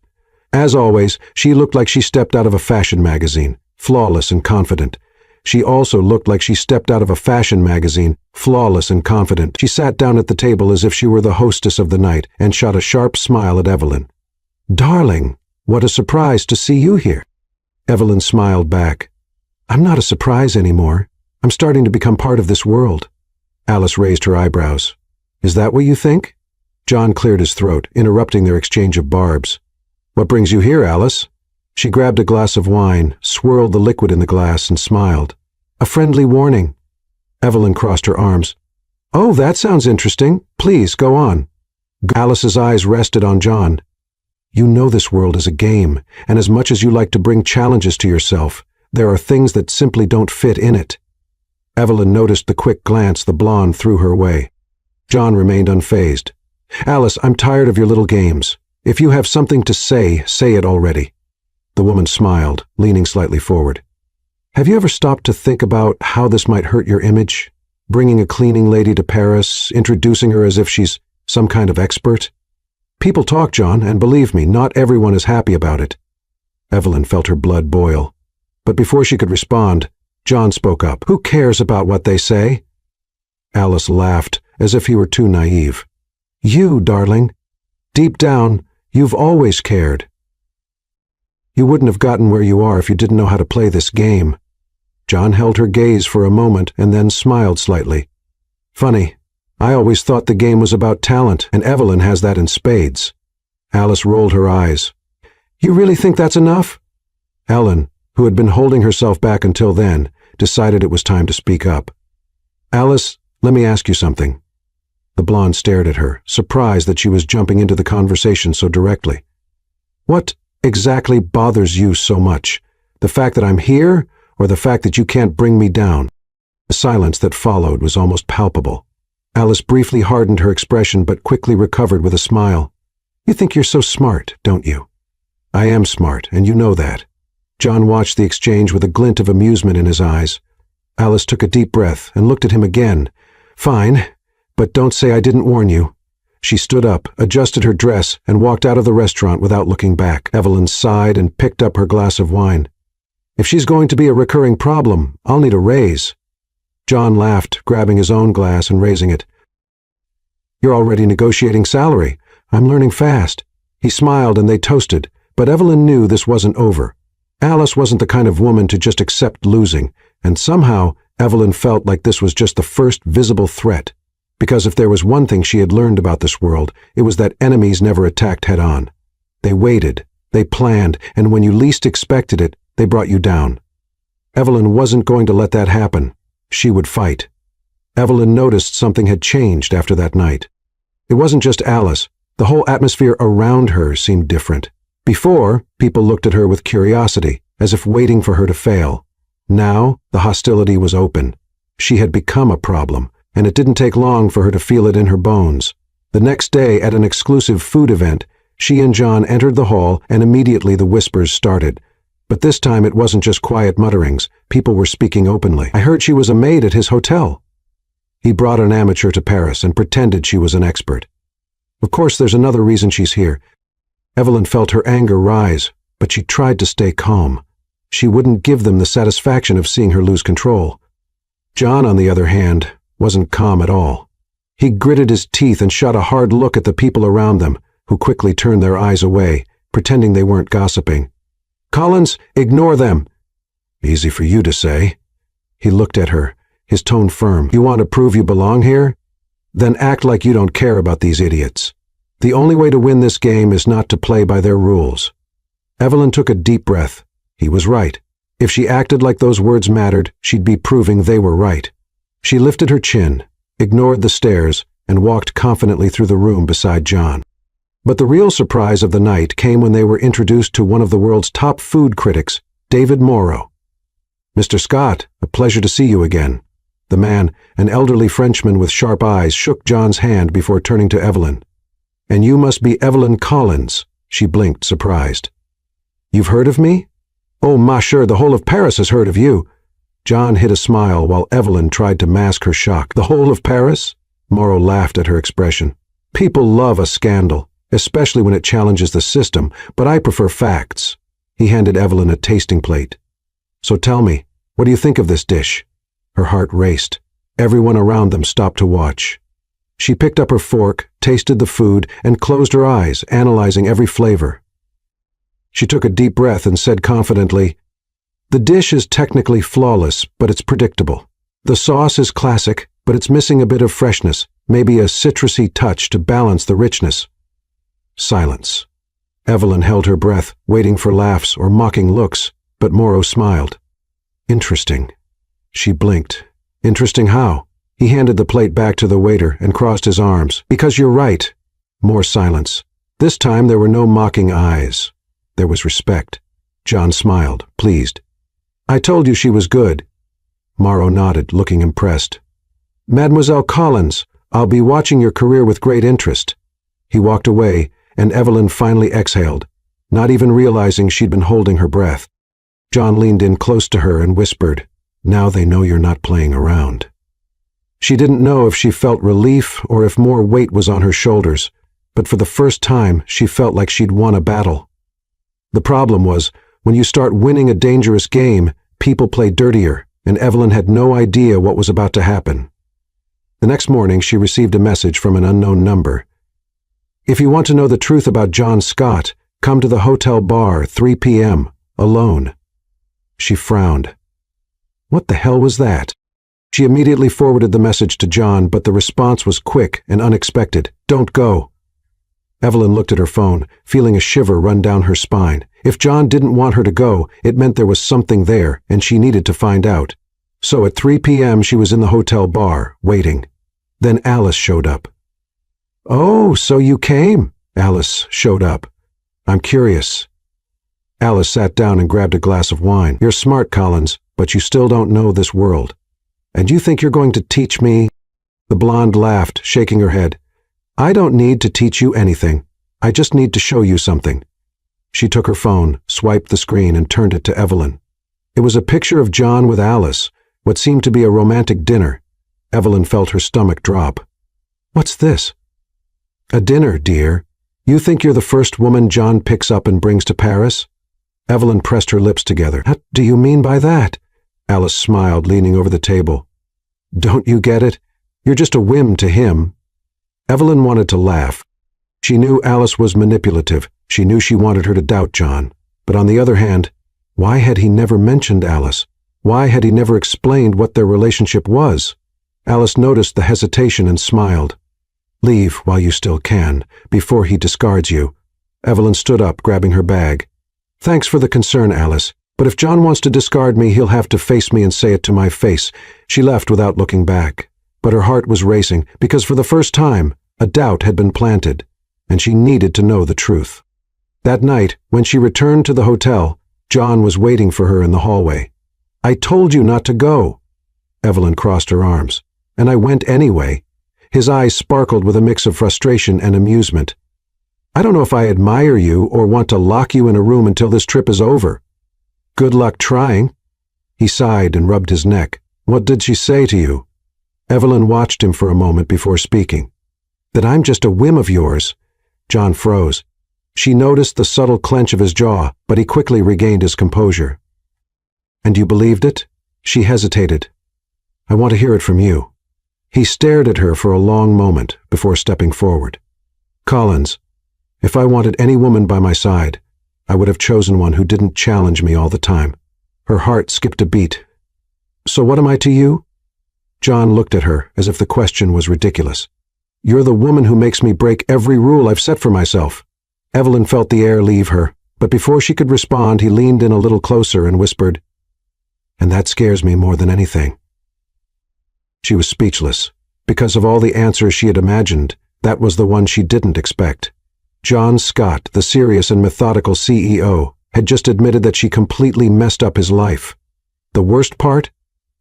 As always, she looked like she stepped out of a fashion magazine, flawless and confident. She also looked like she stepped out of a fashion magazine, flawless and confident. She sat down at the table as if she were the hostess of the night and shot a sharp smile at Evelyn. "Darling, what a surprise to see you here." Evelyn smiled back. "I'm not a surprise anymore. I'm starting to become part of this world." Alice raised her eyebrows. "Is that what you think?" John cleared his throat, interrupting their exchange of barbs. "What brings you here, Alice?" She grabbed a glass of wine, swirled the liquid in the glass, and smiled. "A friendly warning." Evelyn crossed her arms. "Oh, that sounds interesting. Please, go on." Alice's eyes rested on John. "You know this world is a game, and as much as you like to bring challenges to yourself, there are things that simply don't fit in it." Evelyn noticed the quick glance the blonde threw her way. John remained unfazed. "Alice, I'm tired of your little games. If you have something to say, say it already." The woman smiled, leaning slightly forward. "Have you ever stopped to think about how this might hurt your image? Bringing a cleaning lady to Paris, introducing her as if she's some kind of expert? People talk, John, and believe me, not everyone is happy about it." Evelyn felt her blood boil. But before she could respond, John spoke up. "Who cares about what they say?" Alice laughed, as if he were too naive. "You, darling. Deep down, you've always cared. You wouldn't have gotten where you are if you didn't know how to play this game." John held her gaze for a moment and then smiled slightly. "Funny, I always thought the game was about talent, and Evelyn has that in spades." Alice rolled her eyes. "You really think that's enough?" Ellen, who had been holding herself back until then, decided it was time to speak up. "Alice, let me ask you something." The blonde stared at her, surprised that she was jumping into the conversation so directly. "What exactly bothers you so much? The fact that I'm here, or the fact that you can't bring me down?" The silence that followed was almost palpable. Alice briefly hardened her expression but quickly recovered with a smile. "You think you're so smart, don't you?" "I am smart, and you know that." John watched the exchange with a glint of amusement in his eyes. Alice took a deep breath and looked at him again. "Fine, but don't say I didn't warn you." She stood up, adjusted her dress, and walked out of the restaurant without looking back. Evelyn sighed and picked up her glass of wine. "If she's going to be a recurring problem, I'll need a raise." John laughed, grabbing his own glass and raising it. "You're already negotiating salary. I'm learning fast." He smiled and they toasted, but Evelyn knew this wasn't over. Alice wasn't the kind of woman to just accept losing, and somehow Evelyn felt like this was just the first visible threat. Because if there was one thing she had learned about this world, it was that enemies never attacked head-on. They waited, they planned, and when you least expected it, they brought you down. Evelyn wasn't going to let that happen. She would fight. Evelyn noticed something had changed after that night. It wasn't just Alice. The whole atmosphere around her seemed different. Before, people looked at her with curiosity, as if waiting for her to fail. Now, the hostility was open. She had become a problem, and it didn't take long for her to feel it in her bones. The next day, at an exclusive food event, she and John entered the hall, and immediately the whispers started. But this time it wasn't just quiet mutterings. People were speaking openly. "I heard she was a maid at his hotel." He brought an amateur to Paris and pretended she was an expert. "Of course, there's another reason she's here." Evelyn felt her anger rise, but she tried to stay calm. She wouldn't give them the satisfaction of seeing her lose control. John, on the other hand, wasn't calm at all. He gritted his teeth and shot a hard look at the people around them, who quickly turned their eyes away, pretending they weren't gossiping. "Collins, ignore them." "Easy for you to say." He looked at her, his tone firm. "You want to prove you belong here? Then act like you don't care about these idiots. The only way to win this game is not to play by their rules." Evelyn took a deep breath. He was right. If she acted like those words mattered, she'd be proving they were right. She lifted her chin, ignored the stares, and walked confidently through the room beside John. But the real surprise of the night came when they were introduced to one of the world's top food critics, David Morrow. "Mr. Scott, a pleasure to see you again." The man, an elderly Frenchman with sharp eyes, shook John's hand before turning to Evelyn. "And you must be Evelyn Collins." She blinked, surprised. "You've heard of me?" "Oh, ma chère, the whole of Paris has heard of you." John hid a smile while Evelyn tried to mask her shock. "The whole of Paris?" Morrow laughed at her expression. "People love a scandal, especially when it challenges the system, but I prefer facts." He handed Evelyn a tasting plate. "So tell me, what do you think of this dish?" Her heart raced. Everyone around them stopped to watch. She picked up her fork, tasted the food, and closed her eyes, analyzing every flavor. She took a deep breath and said confidently, "The dish is technically flawless, but it's predictable. The sauce is classic, but it's missing a bit of freshness, maybe a citrusy touch to balance the richness." Silence. Evelyn held her breath, waiting for laughs or mocking looks, but Morrow smiled. "Interesting." She blinked. "Interesting how?" He handed the plate back to the waiter and crossed his arms. "Because you're right." More silence. This time there were no mocking eyes. There was respect. John smiled, pleased. "I told you she was good." Morrow nodded, looking impressed. "Mademoiselle Collins, I'll be watching your career with great interest." He walked away, and Evelyn finally exhaled, not even realizing she'd been holding her breath. John leaned in close to her and whispered, "Now they know you're not playing around." She didn't know if she felt relief or if more weight was on her shoulders, but for the first time she felt like she'd won a battle. The problem was, when you start winning a dangerous game, people play dirtier, and Evelyn had no idea what was about to happen. The next morning she received a message from an unknown number. "If you want to know the truth about John Scott, come to the hotel bar, 3 p.m., alone." She frowned. What the hell was that? She immediately forwarded the message to John, but the response was quick and unexpected. "Don't go." Evelyn looked at her phone, feeling a shiver run down her spine. If John didn't want her to go, it meant there was something there, and she needed to find out. So at 3 p.m. she was in the hotel bar, waiting. Then Alice showed up. "Oh, so you came?" Alice showed up. "I'm curious." Alice sat down and grabbed a glass of wine. "You're smart, Collins, but you still don't know this world. And you think you're going to teach me?" The blonde laughed, shaking her head. "I don't need to teach you anything. I just need to show you something." She took her phone, swiped the screen, and turned it to Evelyn. It was a picture of John with Alice, what seemed to be a romantic dinner. Evelyn felt her stomach drop. "What's this?" "A dinner, dear. You think you're the first woman John picks up and brings to Paris?" Evelyn pressed her lips together. "What do you mean by that?" Alice smiled, leaning over the table. "Don't you get it? You're just a whim to him." Evelyn wanted to laugh. She knew Alice was manipulative. She knew she wanted her to doubt John. But on the other hand, why had he never mentioned Alice? Why had he never explained what their relationship was? Alice noticed the hesitation and smiled. "Leave while you still can, before he discards you." Evelyn stood up, grabbing her bag. "Thanks for the concern, Alice, but if John wants to discard me, he'll have to face me and say it to my face." She left without looking back. But her heart was racing, because for the first time, a doubt had been planted, and she needed to know the truth. That night, when she returned to the hotel, John was waiting for her in the hallway. "I told you not to go." Evelyn crossed her arms. "And I went anyway." His eyes sparkled with a mix of frustration and amusement. "I don't know if I admire you or want to lock you in a room until this trip is over." "Good luck trying." He sighed and rubbed his neck. "What did she say to you?" Evelyn watched him for a moment before speaking. "That I'm just a whim of yours." John froze. She noticed the subtle clench of his jaw, but he quickly regained his composure. "And you believed it?" She hesitated. "I want to hear it from you." He stared at her for a long moment before stepping forward. "Collins, if I wanted any woman by my side, I would have chosen one who didn't challenge me all the time." Her heart skipped a beat. "So what am I to you?" John looked at her as if the question was ridiculous. "You're the woman who makes me break every rule I've set for myself." Evelyn felt the air leave her, but before she could respond, he leaned in a little closer and whispered, "And that scares me more than anything." She was speechless. Because of all the answers she had imagined, that was the one she didn't expect. John Scott, the serious and methodical CEO, had just admitted that she completely messed up his life. The worst part?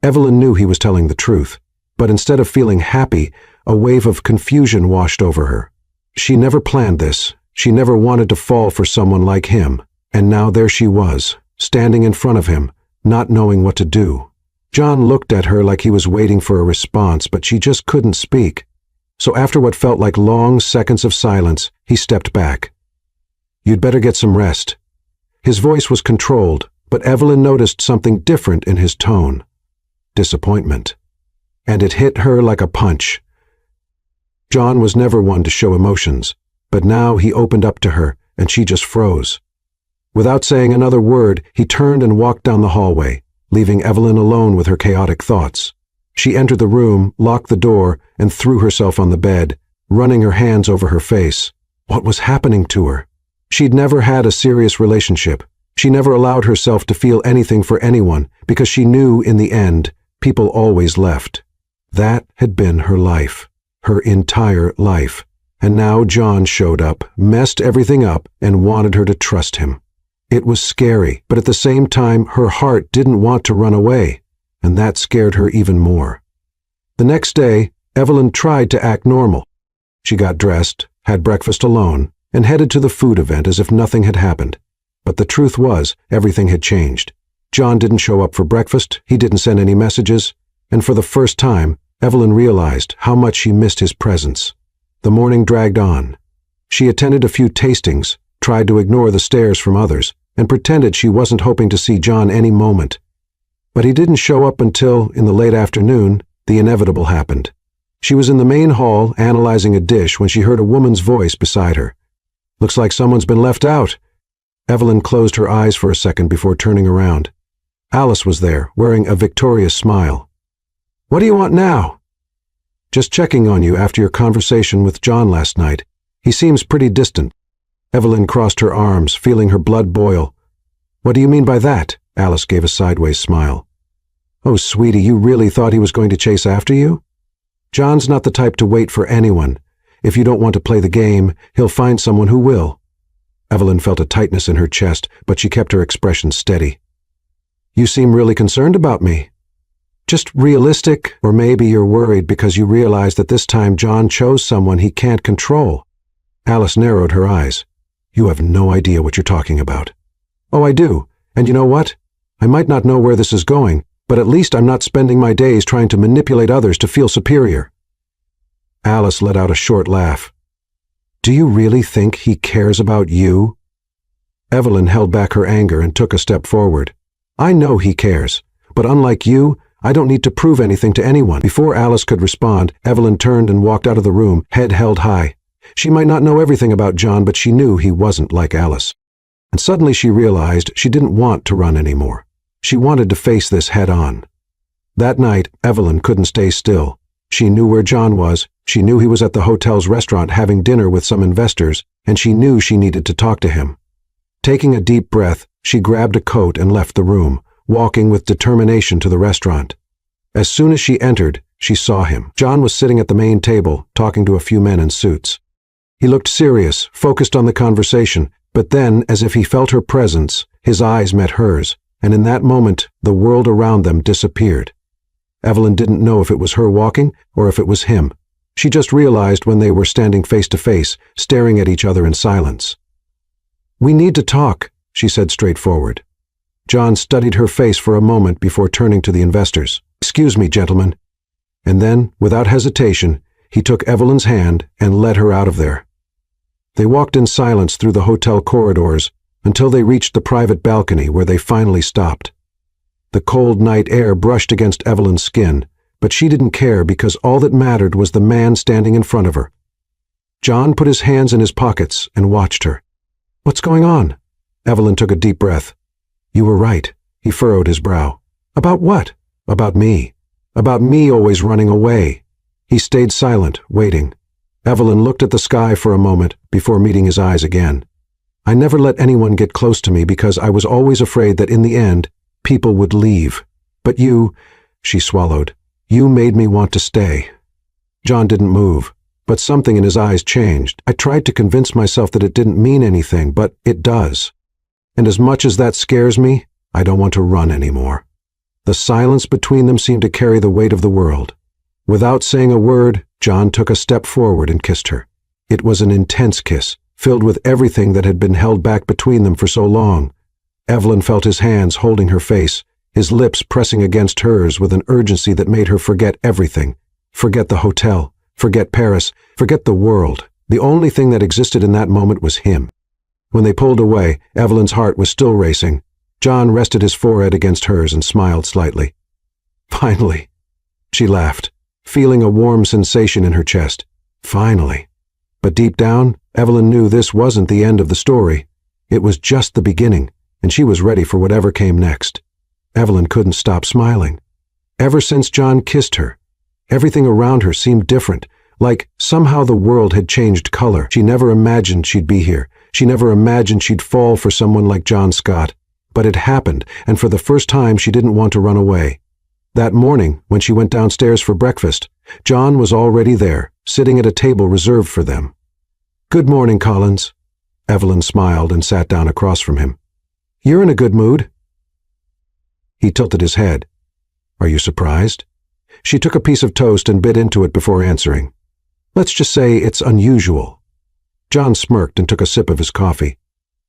Evelyn knew he was telling the truth, but instead of feeling happy, a wave of confusion washed over her. She never planned this. She never wanted to fall for someone like him, and now there she was, standing in front of him, not knowing what to do. John looked at her like he was waiting for a response, but she just couldn't speak. So after what felt like long seconds of silence, he stepped back. "You'd better get some rest." His voice was controlled, but Evelyn noticed something different in his tone. Disappointment. And it hit her like a punch. John was never one to show emotions, but now he opened up to her, and she just froze. Without saying another word, he turned and walked down the hallway, leaving Evelyn alone with her chaotic thoughts. She entered the room, locked the door, and threw herself on the bed, running her hands over her face. What was happening to her? She'd never had a serious relationship. She never allowed herself to feel anything for anyone, because she knew, in the end, people always left. That had been her life, her entire life. And now John showed up, messed everything up, and wanted her to trust him. It was scary, but at the same time, her heart didn't want to run away, and that scared her even more. The next day, Evelyn tried to act normal. She got dressed, had breakfast alone, and headed to the food event as if nothing had happened. But the truth was, everything had changed. John didn't show up for breakfast, he didn't send any messages, and for the first time, Evelyn realized how much she missed his presence. The morning dragged on. She attended a few tastings, tried to ignore the stares from others, and pretended she wasn't hoping to see John any moment. But he didn't show up until, in the late afternoon, the inevitable happened. She was in the main hall analyzing a dish when she heard a woman's voice beside her. "Looks like someone's been left out." Evelyn closed her eyes for a second before turning around. Alice was there, wearing a victorious smile. "What do you want now?" "Just checking on you after your conversation with John last night. He seems pretty distant." Evelyn crossed her arms, feeling her blood boil. "What do you mean by that?" Alice gave a sideways smile. "Oh, sweetie, you really thought he was going to chase after you? John's not the type to wait for anyone. If you don't want to play the game, he'll find someone who will." Evelyn felt a tightness in her chest, but she kept her expression steady. "You seem really concerned about me." "Just realistic, or maybe you're worried because you realize that this time John chose someone he can't control." Alice narrowed her eyes. "You have no idea what you're talking about." "Oh, I do. And you know what? I might not know where this is going, but at least I'm not spending my days trying to manipulate others to feel superior." Alice let out a short laugh. "Do you really think he cares about you?" Evelyn held back her anger and took a step forward. "I know he cares, but unlike you, I don't need to prove anything to anyone." Before Alice could respond, Evelyn turned and walked out of the room, head held high. She might not know everything about John, but she knew he wasn't like Alice. And suddenly she realized she didn't want to run anymore. She wanted to face this head on. That night, Evelyn couldn't stay still. She knew where John was, she knew he was at the hotel's restaurant having dinner with some investors, and she knew she needed to talk to him. Taking a deep breath, she grabbed a coat and left the room, walking with determination to the restaurant. As soon as she entered, she saw him. John was sitting at the main table, talking to a few men in suits. He looked serious, focused on the conversation, but then, as if he felt her presence, his eyes met hers, and in that moment, the world around them disappeared. Evelyn didn't know if it was her walking or if it was him. She just realized when they were standing face to face, staring at each other in silence. "We need to talk," she said straightforward. John studied her face for a moment before turning to the investors. "Excuse me, gentlemen." And then, without hesitation, he took Evelyn's hand and led her out of there. They walked in silence through the hotel corridors until they reached the private balcony where they finally stopped. The cold night air brushed against Evelyn's skin, but she didn't care because all that mattered was the man standing in front of her. John put his hands in his pockets and watched her. "What's going on?" Evelyn took a deep breath. "You were right," he furrowed his brow. "About what?" "About me. About me always running away." He stayed silent, waiting. Evelyn looked at the sky for a moment before meeting his eyes again. "I never let anyone get close to me because I was always afraid that in the end, people would leave. But you," she swallowed, "you made me want to stay." John didn't move, but something in his eyes changed. "I tried to convince myself that it didn't mean anything, but it does. And as much as that scares me, I don't want to run anymore." The silence between them seemed to carry the weight of the world. Without saying a word, John took a step forward and kissed her. It was an intense kiss, filled with everything that had been held back between them for so long. Evelyn felt his hands holding her face, his lips pressing against hers with an urgency that made her forget everything. Forget the hotel, forget Paris, forget the world. The only thing that existed in that moment was him. When they pulled away, Evelyn's heart was still racing. John rested his forehead against hers and smiled slightly. "Finally," she laughed, feeling a warm sensation in her chest. "Finally." But deep down, Evelyn knew this wasn't the end of the story. It was just the beginning, and she was ready for whatever came next. Evelyn couldn't stop smiling. Ever since John kissed her, everything around her seemed different, like somehow the world had changed color. She never imagined she'd be here. She never imagined she'd fall for someone like John Scott. But it happened, and for the first time she didn't want to run away. That morning, when she went downstairs for breakfast, John was already there, sitting at a table reserved for them. "Good morning, Collins." Evelyn smiled and sat down across from him. "You're in a good mood." He tilted his head. "Are you surprised?" She took a piece of toast and bit into it before answering. "Let's just say it's unusual." John smirked and took a sip of his coffee.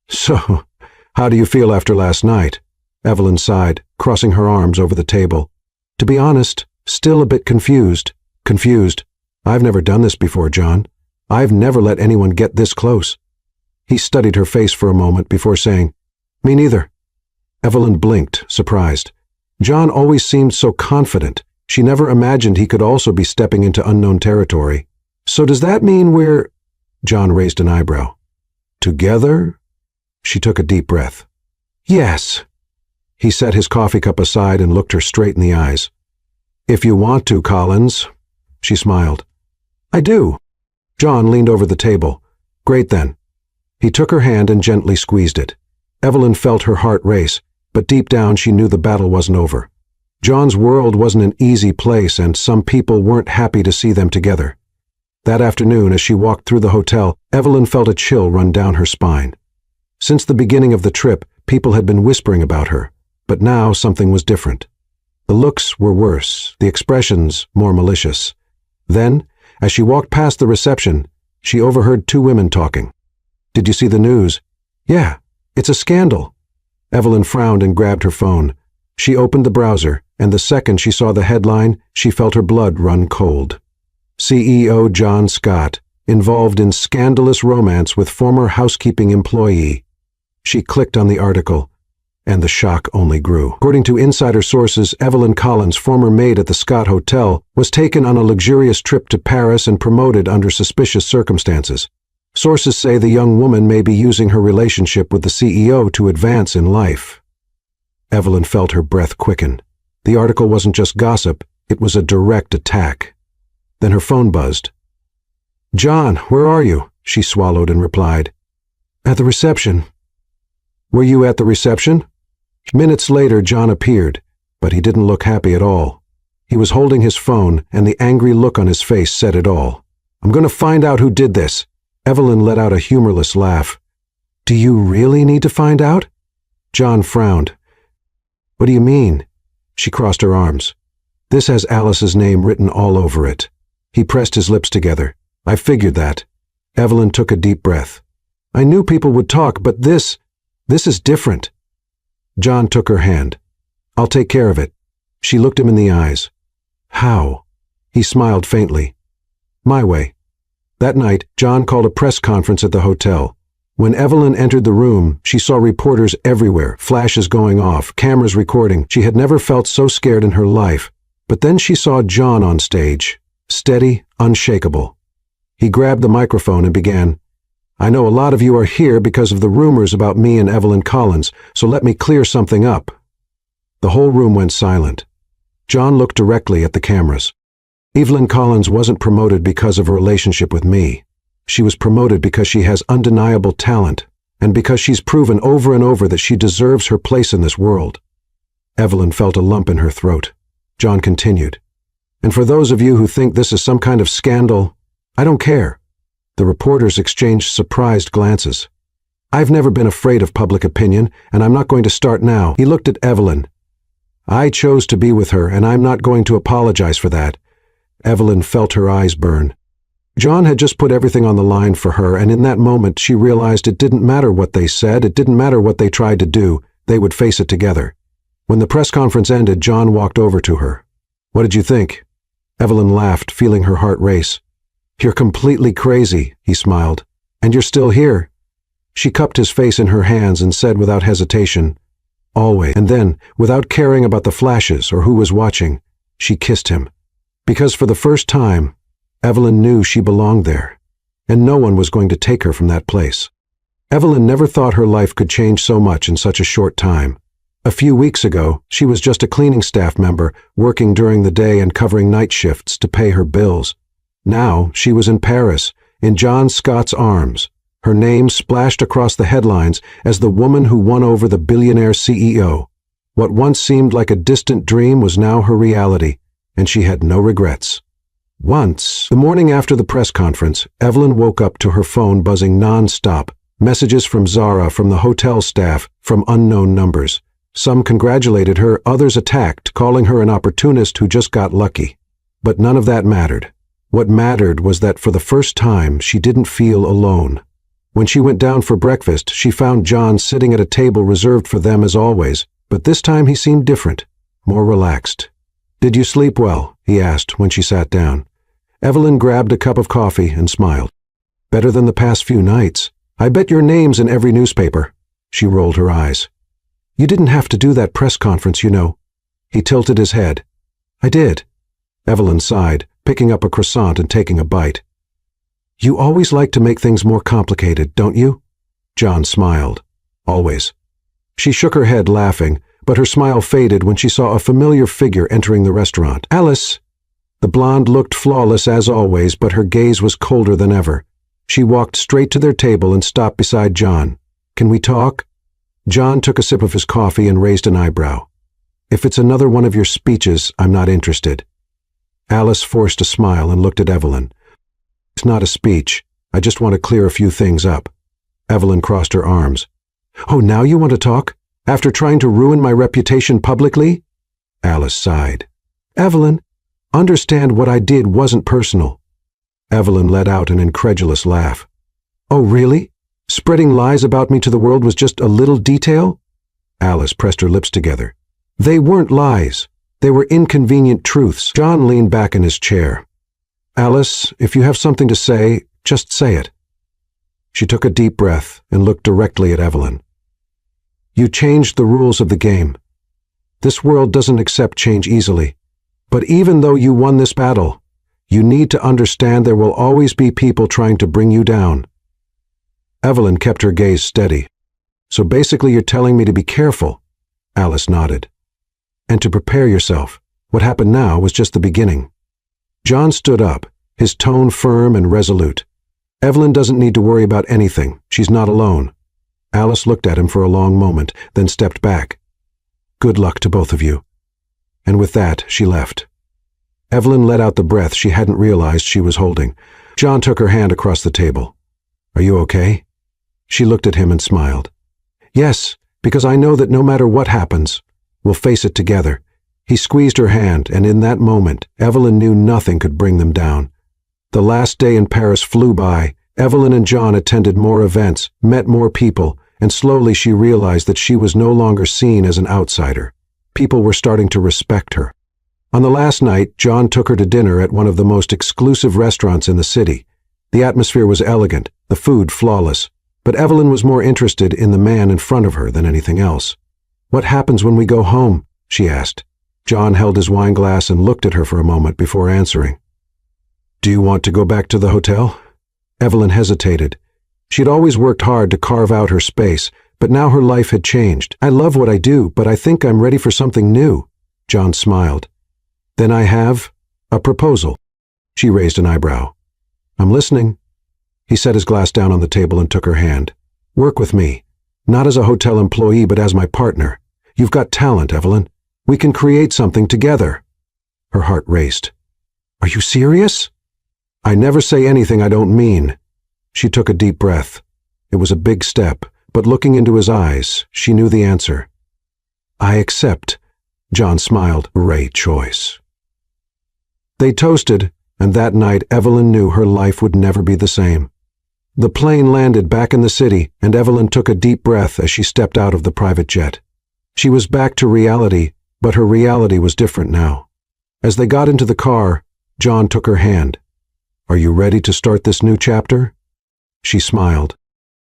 So, how do you feel after last night? Evelyn sighed, crossing her arms over the table. To be honest, still a bit confused. Confused. I've never done this before, John. I've never let anyone get this close. He studied her face for a moment before saying, Me neither. Evelyn blinked, surprised. John always seemed so confident. She never imagined he could also be stepping into unknown territory. So does that mean we're... John raised an eyebrow. Together? She took a deep breath. Yes. He set his coffee cup aside and looked her straight in the eyes. If you want to, Collins. She smiled. I do. John leaned over the table. Great then. He took her hand and gently squeezed it. Evelyn felt her heart race, but deep down she knew the battle wasn't over. John's world wasn't an easy place, and some people weren't happy to see them together. That afternoon, as she walked through the hotel, Evelyn felt a chill run down her spine. Since the beginning of the trip, people had been whispering about her, but now something was different. The looks were worse, the expressions more malicious. Then, as she walked past the reception, she overheard two women talking. Did you see the news? Yeah, it's a scandal. Evelyn frowned and grabbed her phone. She opened the browser, and the second she saw the headline, she felt her blood run cold. CEO John Scott, involved in scandalous romance with former housekeeping employee. She clicked on the article, and the shock only grew. According to insider sources, Evelyn Collins, former maid at the Scott Hotel, was taken on a luxurious trip to Paris and promoted under suspicious circumstances. Sources say the young woman may be using her relationship with the CEO to advance in life. Evelyn felt her breath quicken. The article wasn't just gossip, it was a direct attack. Then her phone buzzed. John, where are you? She swallowed and replied. At the reception. Were you at the reception? Minutes later, John appeared, but he didn't look happy at all. He was holding his phone, and the angry look on his face said it all. I'm going to find out who did this. Evelyn let out a humorless laugh. Do you really need to find out? John frowned. What do you mean? She crossed her arms. This has Alice's name written all over it. He pressed his lips together. I figured that. Evelyn took a deep breath. I knew people would talk, but this is different. John took her hand. I'll take care of it. She looked him in the eyes. How? He smiled faintly. My way. That night, John called a press conference at the hotel. When Evelyn entered the room, she saw reporters everywhere, flashes going off, cameras recording. She had never felt so scared in her life. But then she saw John on stage, steady, unshakable. He grabbed the microphone and began, I know a lot of you are here because of the rumors about me and Evelyn Collins, so let me clear something up. The whole room went silent. John looked directly at the cameras. Evelyn Collins wasn't promoted because of a relationship with me. She was promoted because she has undeniable talent, and because she's proven over and over that she deserves her place in this world. Evelyn felt a lump in her throat. John continued, And for those of you who think this is some kind of scandal, I don't care. The reporters exchanged surprised glances. I've never been afraid of public opinion, and I'm not going to start now. He looked at Evelyn. I chose to be with her, and I'm not going to apologize for that. Evelyn felt her eyes burn. John had just put everything on the line for her, and in that moment she realized it didn't matter what they said, it didn't matter what they tried to do, they would face it together. When the press conference ended, John walked over to her. What did you think? Evelyn laughed, feeling her heart race. You're completely crazy, he smiled. And you're still here. She cupped his face in her hands and said without hesitation, Always. And then, without caring about the flashes or who was watching, she kissed him. Because for the first time, Evelyn knew she belonged there, and no one was going to take her from that place. Evelyn never thought her life could change so much in such a short time. A few weeks ago, she was just a cleaning staff member, working during the day and covering night shifts to pay her bills. Now, she was in Paris, in John Scott's arms. Her name splashed across the headlines as the woman who won over the billionaire CEO. What once seemed like a distant dream was now her reality, and she had no regrets. Once, the morning after the press conference, Evelyn woke up to her phone buzzing non-stop, messages from Zara, from the hotel staff, from unknown numbers. Some congratulated her, others attacked, calling her an opportunist who just got lucky. But none of that mattered. What mattered was that for the first time she didn't feel alone. When she went down for breakfast, she found John sitting at a table reserved for them as always, but this time he seemed different, more relaxed. "Did you sleep well?" he asked when she sat down. Evelyn grabbed a cup of coffee and smiled. "Better than the past few nights. I bet your name's in every newspaper." She rolled her eyes. "You didn't have to do that press conference, you know." He tilted his head. "I did." Evelyn sighed, picking up a croissant and taking a bite. "You always like to make things more complicated, don't you?" John smiled. "Always." She shook her head, laughing, but her smile faded when she saw a familiar figure entering the restaurant. "Alice!" The blonde looked flawless as always, but her gaze was colder than ever. She walked straight to their table and stopped beside John. "Can we talk?" John took a sip of his coffee and raised an eyebrow. "If it's another one of your speeches, I'm not interested." Alice forced a smile and looked at Evelyn. "It's not a speech. I just want to clear a few things up." Evelyn crossed her arms. "Oh, now you want to talk? After trying to ruin my reputation publicly?" Alice sighed. "Evelyn, understand what I did wasn't personal." Evelyn let out an incredulous laugh. "Oh, really? Spreading lies about me to the world was just a little detail?" Alice pressed her lips together. "They weren't lies. They were inconvenient truths." John leaned back in his chair. "Alice, if you have something to say, just say it." She took a deep breath and looked directly at Evelyn. "You changed the rules of the game. This world doesn't accept change easily. But even though you won this battle, you need to understand there will always be people trying to bring you down." Evelyn kept her gaze steady. "So basically you're telling me to be careful." Alice nodded. "And to prepare yourself. What happened now was just the beginning." John stood up, his tone firm and resolute. "Evelyn doesn't need to worry about anything. She's not alone." Alice looked at him for a long moment, then stepped back. "Good luck to both of you." And with that, she left. Evelyn let out the breath she hadn't realized she was holding. John took her hand across the table. "Are you okay?" She looked at him and smiled. "Yes, because I know that no matter what happens, we'll face it together." He squeezed her hand, and in that moment, Evelyn knew nothing could bring them down. The last day in Paris flew by. Evelyn and John attended more events, met more people, and slowly she realized that she was no longer seen as an outsider. People were starting to respect her. On the last night, John took her to dinner at one of the most exclusive restaurants in the city. The atmosphere was elegant, the food flawless, but Evelyn was more interested in the man in front of her than anything else. "What happens when we go home?" she asked. John held his wine glass and looked at her for a moment before answering. "Do you want to go back to the hotel?" Evelyn hesitated. She'd always worked hard to carve out her space, but now her life had changed. "I love what I do, but I think I'm ready for something new." John smiled. "Then I have a proposal." She raised an eyebrow. "I'm listening." He set his glass down on the table and took her hand. "Work with me. Not as a hotel employee, but as my partner. You've got talent, Evelyn. We can create something together." Her heart raced. "Are you serious?" "I never say anything I don't mean." She took a deep breath. It was a big step, but looking into his eyes, she knew the answer. "I accept." John smiled. "Great choice." They toasted, and that night Evelyn knew her life would never be the same. The plane landed back in the city, and Evelyn took a deep breath as she stepped out of the private jet. She was back to reality, but her reality was different now. As they got into the car, John took her hand. "Are you ready to start this new chapter?" She smiled.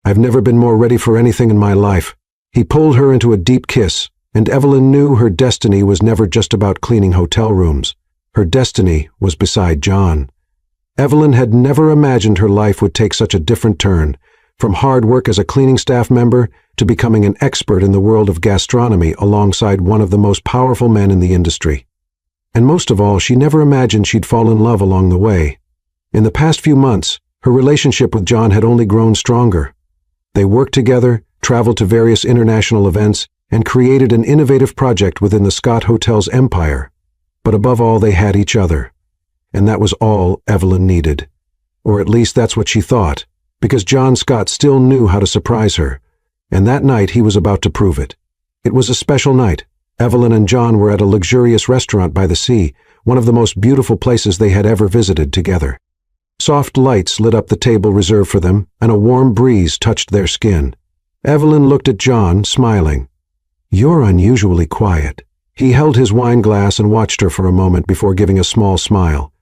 "I've never been more ready for anything in my life." He pulled her into a deep kiss, and Evelyn knew her destiny was never just about cleaning hotel rooms. Her destiny was beside John. Evelyn had never imagined her life would take such a different turn, from hard work as a cleaning staff member to becoming an expert in the world of gastronomy alongside one of the most powerful men in the industry. And most of all, she never imagined she'd fall in love along the way. In the past few months, her relationship with John had only grown stronger. They worked together, traveled to various international events, and created an innovative project within the Scott Hotel's empire. But above all, they had each other. And that was all Evelyn needed. Or at least that's what she thought, because John Scott still knew how to surprise her. And that night he was about to prove it. It was a special night. Evelyn and John were at a luxurious restaurant by the sea, one of the most beautiful places they had ever visited together. Soft lights lit up the table reserved for them, and a warm breeze touched their skin. Evelyn looked at John, smiling. "You're unusually quiet." He held his wine glass and watched her for a moment before giving a small smile.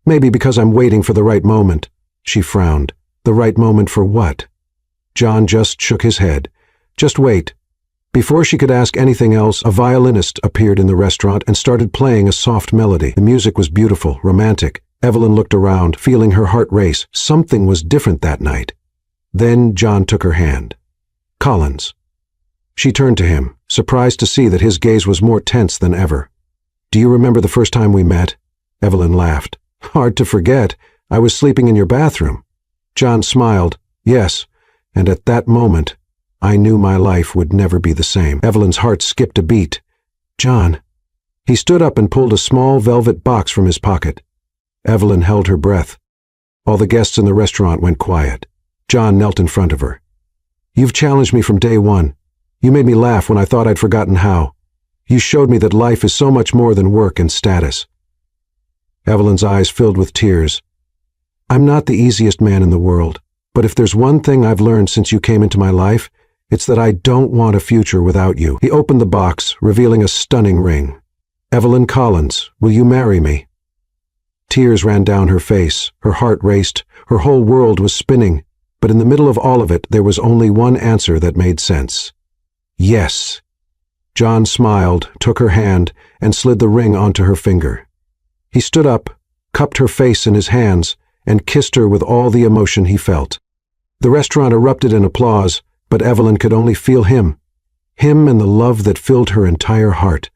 "Maybe because I'm waiting for the right moment." She frowned. "The right moment for what?" John just shook his head. "Just wait." Before she could ask anything else, a violinist appeared in the restaurant and started playing a soft melody. The music was beautiful, romantic. Evelyn looked around, feeling her heart race. Something was different that night. Then John took her hand. "Collins." She turned to him, surprised to see that his gaze was more tense than ever. "Do you remember the first time we met?" Evelyn laughed. "Hard to forget. I was sleeping in your bathroom." John smiled. "Yes, and at that moment, I knew my life would never be the same." Evelyn's heart skipped a beat. "John." He stood up and pulled a small velvet box from his pocket. Evelyn held her breath. All the guests in the restaurant went quiet. John knelt in front of her. "You've challenged me from day one. You made me laugh when I thought I'd forgotten how. You showed me that life is so much more than work and status." Evelyn's eyes filled with tears. "I'm not the easiest man in the world, but if there's one thing I've learned since you came into my life, it's that I don't want a future without you." He opened the box, revealing a stunning ring. "Evelyn Collins, will you marry me?" Tears ran down her face, her heart raced, her whole world was spinning, but in the middle of all of it there was only one answer that made sense. "Yes." John smiled, took her hand, and slid the ring onto her finger. He stood up, cupped her face in his hands, and kissed her with all the emotion he felt. The restaurant erupted in applause, but Evelyn could only feel him and the love that filled her entire heart.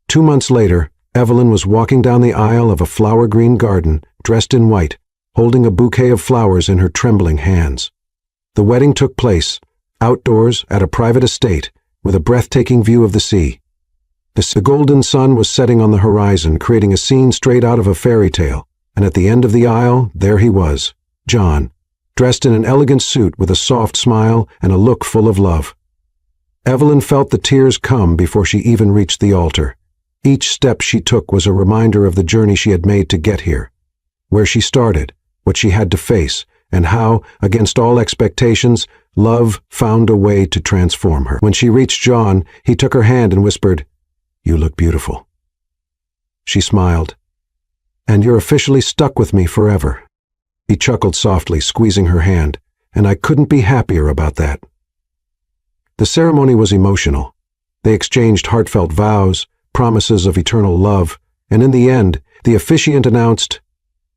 2 months later, Evelyn was walking down the aisle of a flower-green garden, dressed in white, holding a bouquet of flowers in her trembling hands. The wedding took place, outdoors at a private estate, with a breathtaking view of the sea. The golden sun was setting on the horizon, creating a scene straight out of a fairy tale, and at the end of the aisle, there he was, John, dressed in an elegant suit with a soft smile and a look full of love. Evelyn felt the tears come before she even reached the altar. Each step she took was a reminder of the journey she had made to get here, where she started, what she had to face, and how, against all expectations, love found a way to transform her. When she reached John, he took her hand and whispered, "You look beautiful." She smiled. "And you're officially stuck with me forever." He chuckled softly, squeezing her hand, and I couldn't be happier about that. The ceremony was emotional. They exchanged heartfelt vows, promises of eternal love, and in the end, the officiant announced,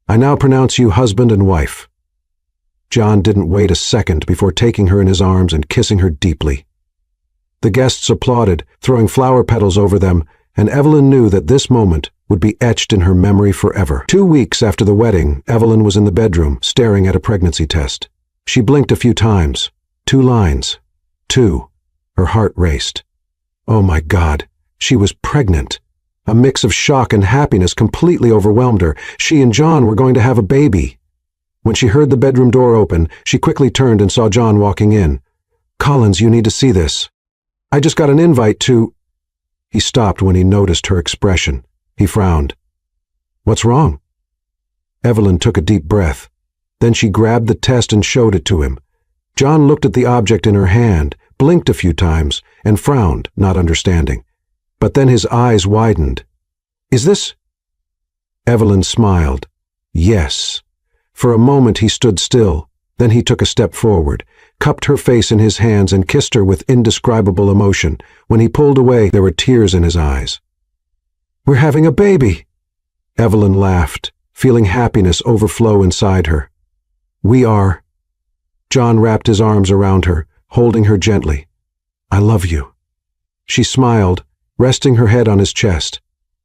"I now pronounce you husband and wife." John didn't wait a second before taking her in his arms and kissing her deeply. The guests applauded, throwing flower petals over them, and Evelyn knew that this moment would be etched in her memory forever. 2 weeks after the wedding, Evelyn was in the bedroom, staring at a pregnancy test. She blinked a few times. 2 lines. 2. Her heart raced. Oh my God, she was pregnant. A mix of shock and happiness completely overwhelmed her. She and John were going to have a baby. When she heard the bedroom door open, she quickly turned and saw John walking in. "Collins, you need to see this. I just got an invite to—" He stopped when he noticed her expression. He frowned. "What's wrong?" Evelyn took a deep breath. Then she grabbed the test and showed it to him. John looked at the object in her hand, blinked a few times, and frowned, not understanding. But then his eyes widened. "Is this—" Evelyn smiled. "Yes." For a moment he stood still, then he took a step forward, cupped her face in his hands and kissed her with indescribable emotion. When he pulled away, there were tears in his eyes. "We're having a baby!" Evelyn laughed, feeling happiness overflow inside her. "We are." John wrapped his arms around her, holding her gently. "I love you." She smiled, resting her head on his chest.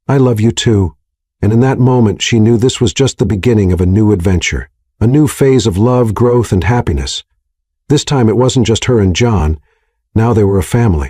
"I love you too." And in that moment she knew this was just the beginning of a new adventure, a new phase of love, growth, and happiness. This time it wasn't just her and John. Now they were a family.